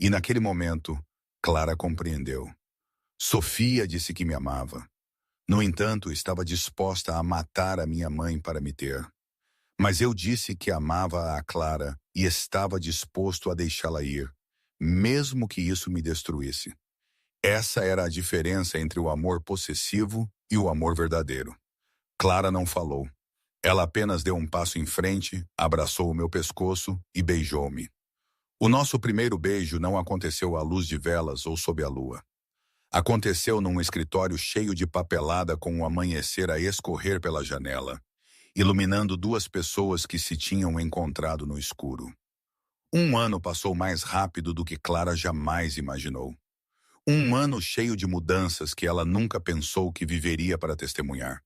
E naquele momento, Clara compreendeu. Sofia disse que me amava. No entanto, estava disposta a matar a minha mãe para me ter. Mas eu disse que amava a Clara e estava disposto a deixá-la ir, mesmo que isso me destruísse. Essa era a diferença entre o amor possessivo e o amor verdadeiro. Clara não falou. Ela apenas deu um passo em frente, abraçou o meu pescoço e beijou-me. O nosso primeiro beijo não aconteceu à luz de velas ou sob a lua. Aconteceu num escritório cheio de papelada com o amanhecer a escorrer pela janela, iluminando duas pessoas que se tinham encontrado no escuro. Um ano passou mais rápido do que Clara jamais imaginou. Um ano cheio de mudanças que ela nunca pensou que viveria para testemunhar.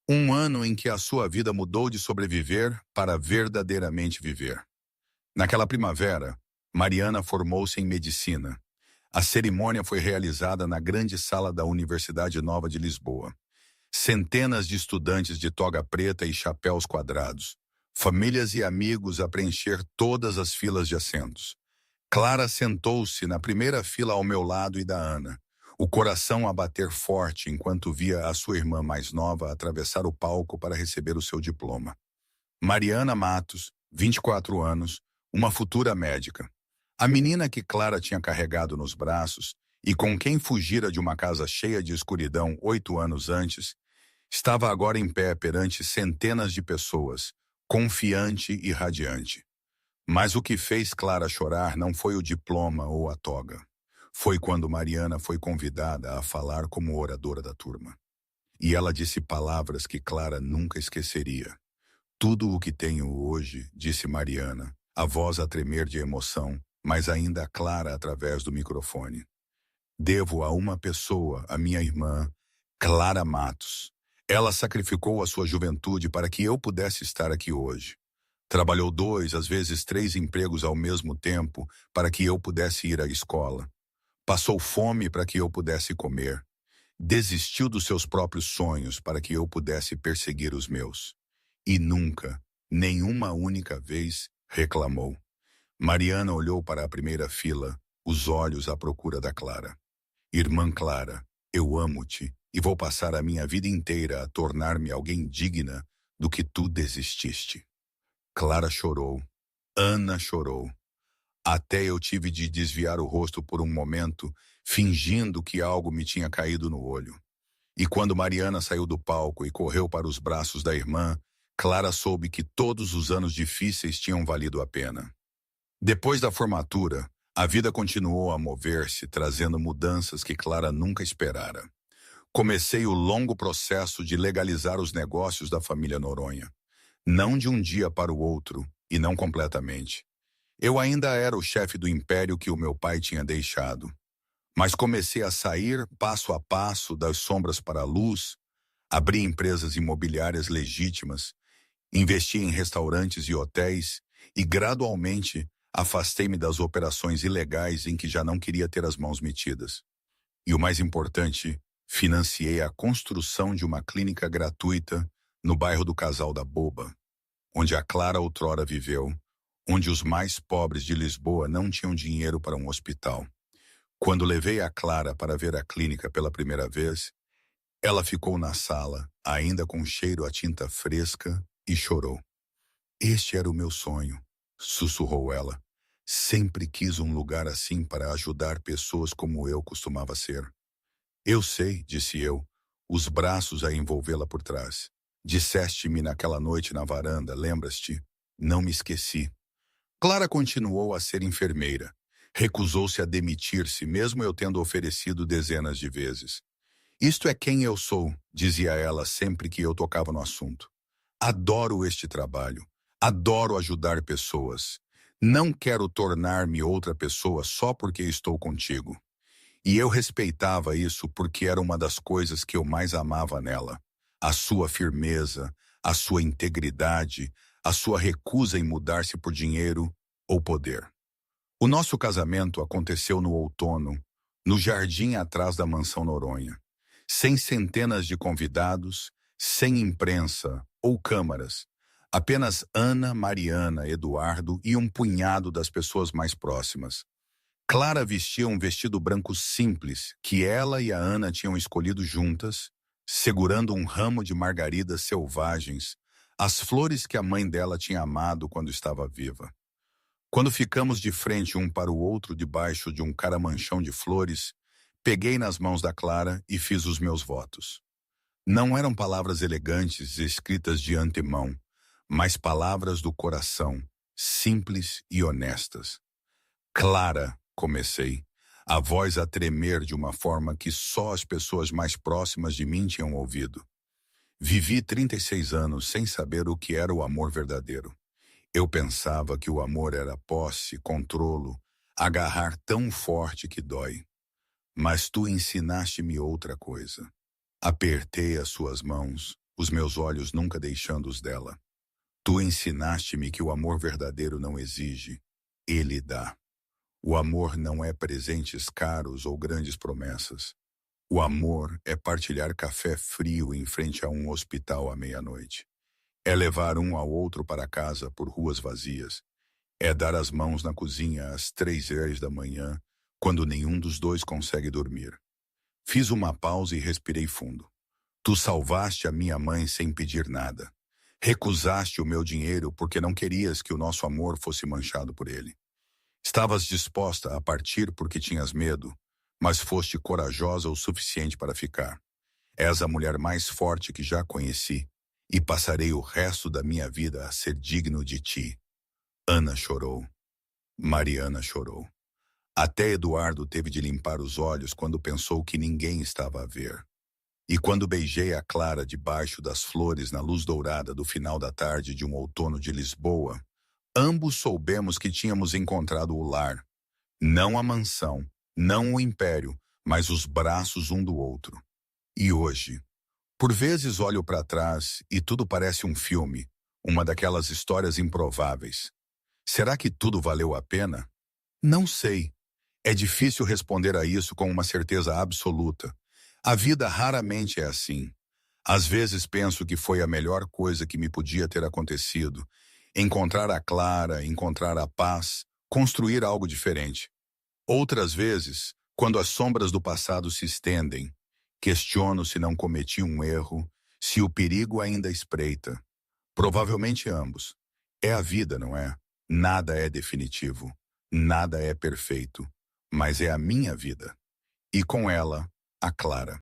Um ano em que a sua vida mudou de sobreviver para verdadeiramente viver. Naquela primavera, Mariana formou-se em medicina. A cerimônia foi realizada na grande sala da Universidade Nova de Lisboa. Centenas de estudantes de toga preta e chapéus quadrados. Famílias e amigos a preencher todas as filas de assentos. Clara sentou-se na primeira fila ao meu lado e da Ana, o coração a bater forte enquanto via a sua irmã mais nova atravessar o palco para receber o seu diploma. Mariana Matos, 24 anos, uma futura médica. A menina que Clara tinha carregado nos braços e com quem fugira de uma casa cheia de escuridão 8 anos antes, estava agora em pé perante centenas de pessoas, confiante e radiante. Mas o que fez Clara chorar não foi o diploma ou a toga. Foi quando Mariana foi convidada a falar como oradora da turma. E ela disse palavras que Clara nunca esqueceria. Tudo o que tenho hoje, disse Mariana, a voz a tremer de emoção, mas ainda clara através do microfone. Devo a uma pessoa, a minha irmã, Clara Matos. Ela sacrificou a sua juventude para que eu pudesse estar aqui hoje. Trabalhou 2, às vezes 3 empregos ao mesmo tempo para que eu pudesse ir à escola. Passou fome para que eu pudesse comer. Desistiu dos seus próprios sonhos para que eu pudesse perseguir os meus. E nunca, nenhuma única vez, reclamou. Mariana olhou para a primeira fila, os olhos à procura da Clara. Irmã Clara, eu amo-te e vou passar a minha vida inteira a tornar-me alguém digna do que tu desististe. Clara chorou. Ana chorou. Até eu tive de desviar o rosto por um momento, fingindo que algo me tinha caído no olho. E quando Mariana saiu do palco e correu para os braços da irmã, Clara soube que todos os anos difíceis tinham valido a pena. Depois da formatura, a vida continuou a mover-se, trazendo mudanças que Clara nunca esperara. Comecei o longo processo de legalizar os negócios da família Noronha. Não de um dia para o outro, e não completamente. Eu ainda era o chefe do império que o meu pai tinha deixado. Mas comecei a sair, passo a passo, das sombras para a luz, abri empresas imobiliárias legítimas, investi em restaurantes e hotéis e, gradualmente, afastei-me das operações ilegais em que já não queria ter as mãos metidas. E o mais importante, financiei a construção de uma clínica gratuita no bairro do Casal da Boba, onde a Clara outrora viveu, onde os mais pobres de Lisboa não tinham dinheiro para um hospital. Quando levei a Clara para ver a clínica pela primeira vez, ela ficou na sala, ainda com cheiro a tinta fresca, e chorou. Este era o meu sonho, sussurrou ela. Sempre quis um lugar assim para ajudar pessoas como eu costumava ser. Eu sei, disse eu, os braços a envolvê-la por trás. Disseste-me naquela noite na varanda, lembras-te? Não me esqueci. Clara continuou a ser enfermeira. Recusou-se a demitir-se, mesmo eu tendo oferecido dezenas de vezes. Isto é quem eu sou, dizia ela sempre que eu tocava no assunto. Adoro este trabalho. Adoro ajudar pessoas. Não quero tornar-me outra pessoa só porque estou contigo. E eu respeitava isso porque era uma das coisas que eu mais amava nela. A sua firmeza, a sua integridade, a sua recusa em mudar-se por dinheiro ou poder. O nosso casamento aconteceu no outono, no jardim atrás da mansão Noronha. Sem centenas de convidados, sem imprensa ou câmaras. Apenas Ana, Mariana, Eduardo e um punhado das pessoas mais próximas. Clara vestia um vestido branco simples, que ela e a Ana tinham escolhido juntas, segurando um ramo de margaridas selvagens, as flores que a mãe dela tinha amado quando estava viva. Quando ficamos de frente um para o outro debaixo de um caramanchão de flores, peguei nas mãos da Clara e fiz os meus votos. Não eram palavras elegantes escritas de antemão, mas palavras do coração, simples e honestas. Clara, comecei, a voz a tremer de uma forma que só as pessoas mais próximas de mim tinham ouvido. Vivi 36 anos sem saber o que era o amor verdadeiro. Eu pensava que o amor era posse, controlo, agarrar tão forte que dói. Mas tu ensinaste-me outra coisa. Apertei as suas mãos, os meus olhos nunca deixando os dela. Tu ensinaste-me que o amor verdadeiro não exige, ele dá. O amor não é presentes caros ou grandes promessas. O amor é partilhar café frio em frente a um hospital à meia-noite. É levar um ao outro para casa por ruas vazias. É dar as mãos na cozinha às 3h da manhã, quando nenhum dos dois consegue dormir. Fiz uma pausa e respirei fundo. Tu salvaste a minha mãe sem pedir nada. Recusaste o meu dinheiro porque não querias que o nosso amor fosse manchado por ele. Estavas disposta a partir porque tinhas medo, mas foste corajosa o suficiente para ficar. És a mulher mais forte que já conheci, e passarei o resto da minha vida a ser digno de ti. Ana chorou. Mariana chorou. Até Eduardo teve de limpar os olhos quando pensou que ninguém estava a ver. E quando beijei a Clara debaixo das flores na luz dourada do final da tarde de um outono de Lisboa, ambos soubemos que tínhamos encontrado o lar. Não a mansão, não o império, mas os braços um do outro. E hoje, por vezes olho para trás e tudo parece um filme, uma daquelas histórias improváveis. Será que tudo valeu a pena? Não sei. É difícil responder a isso com uma certeza absoluta. A vida raramente é assim. Às vezes penso que foi a melhor coisa que me podia ter acontecido. Encontrar a Clara, encontrar a paz, construir algo diferente. Outras vezes, quando as sombras do passado se estendem, questiono se não cometi um erro, se o perigo ainda espreita. Provavelmente ambos. É a vida, não é? Nada é definitivo, nada é perfeito, mas é a minha vida. E com ela, a Clara.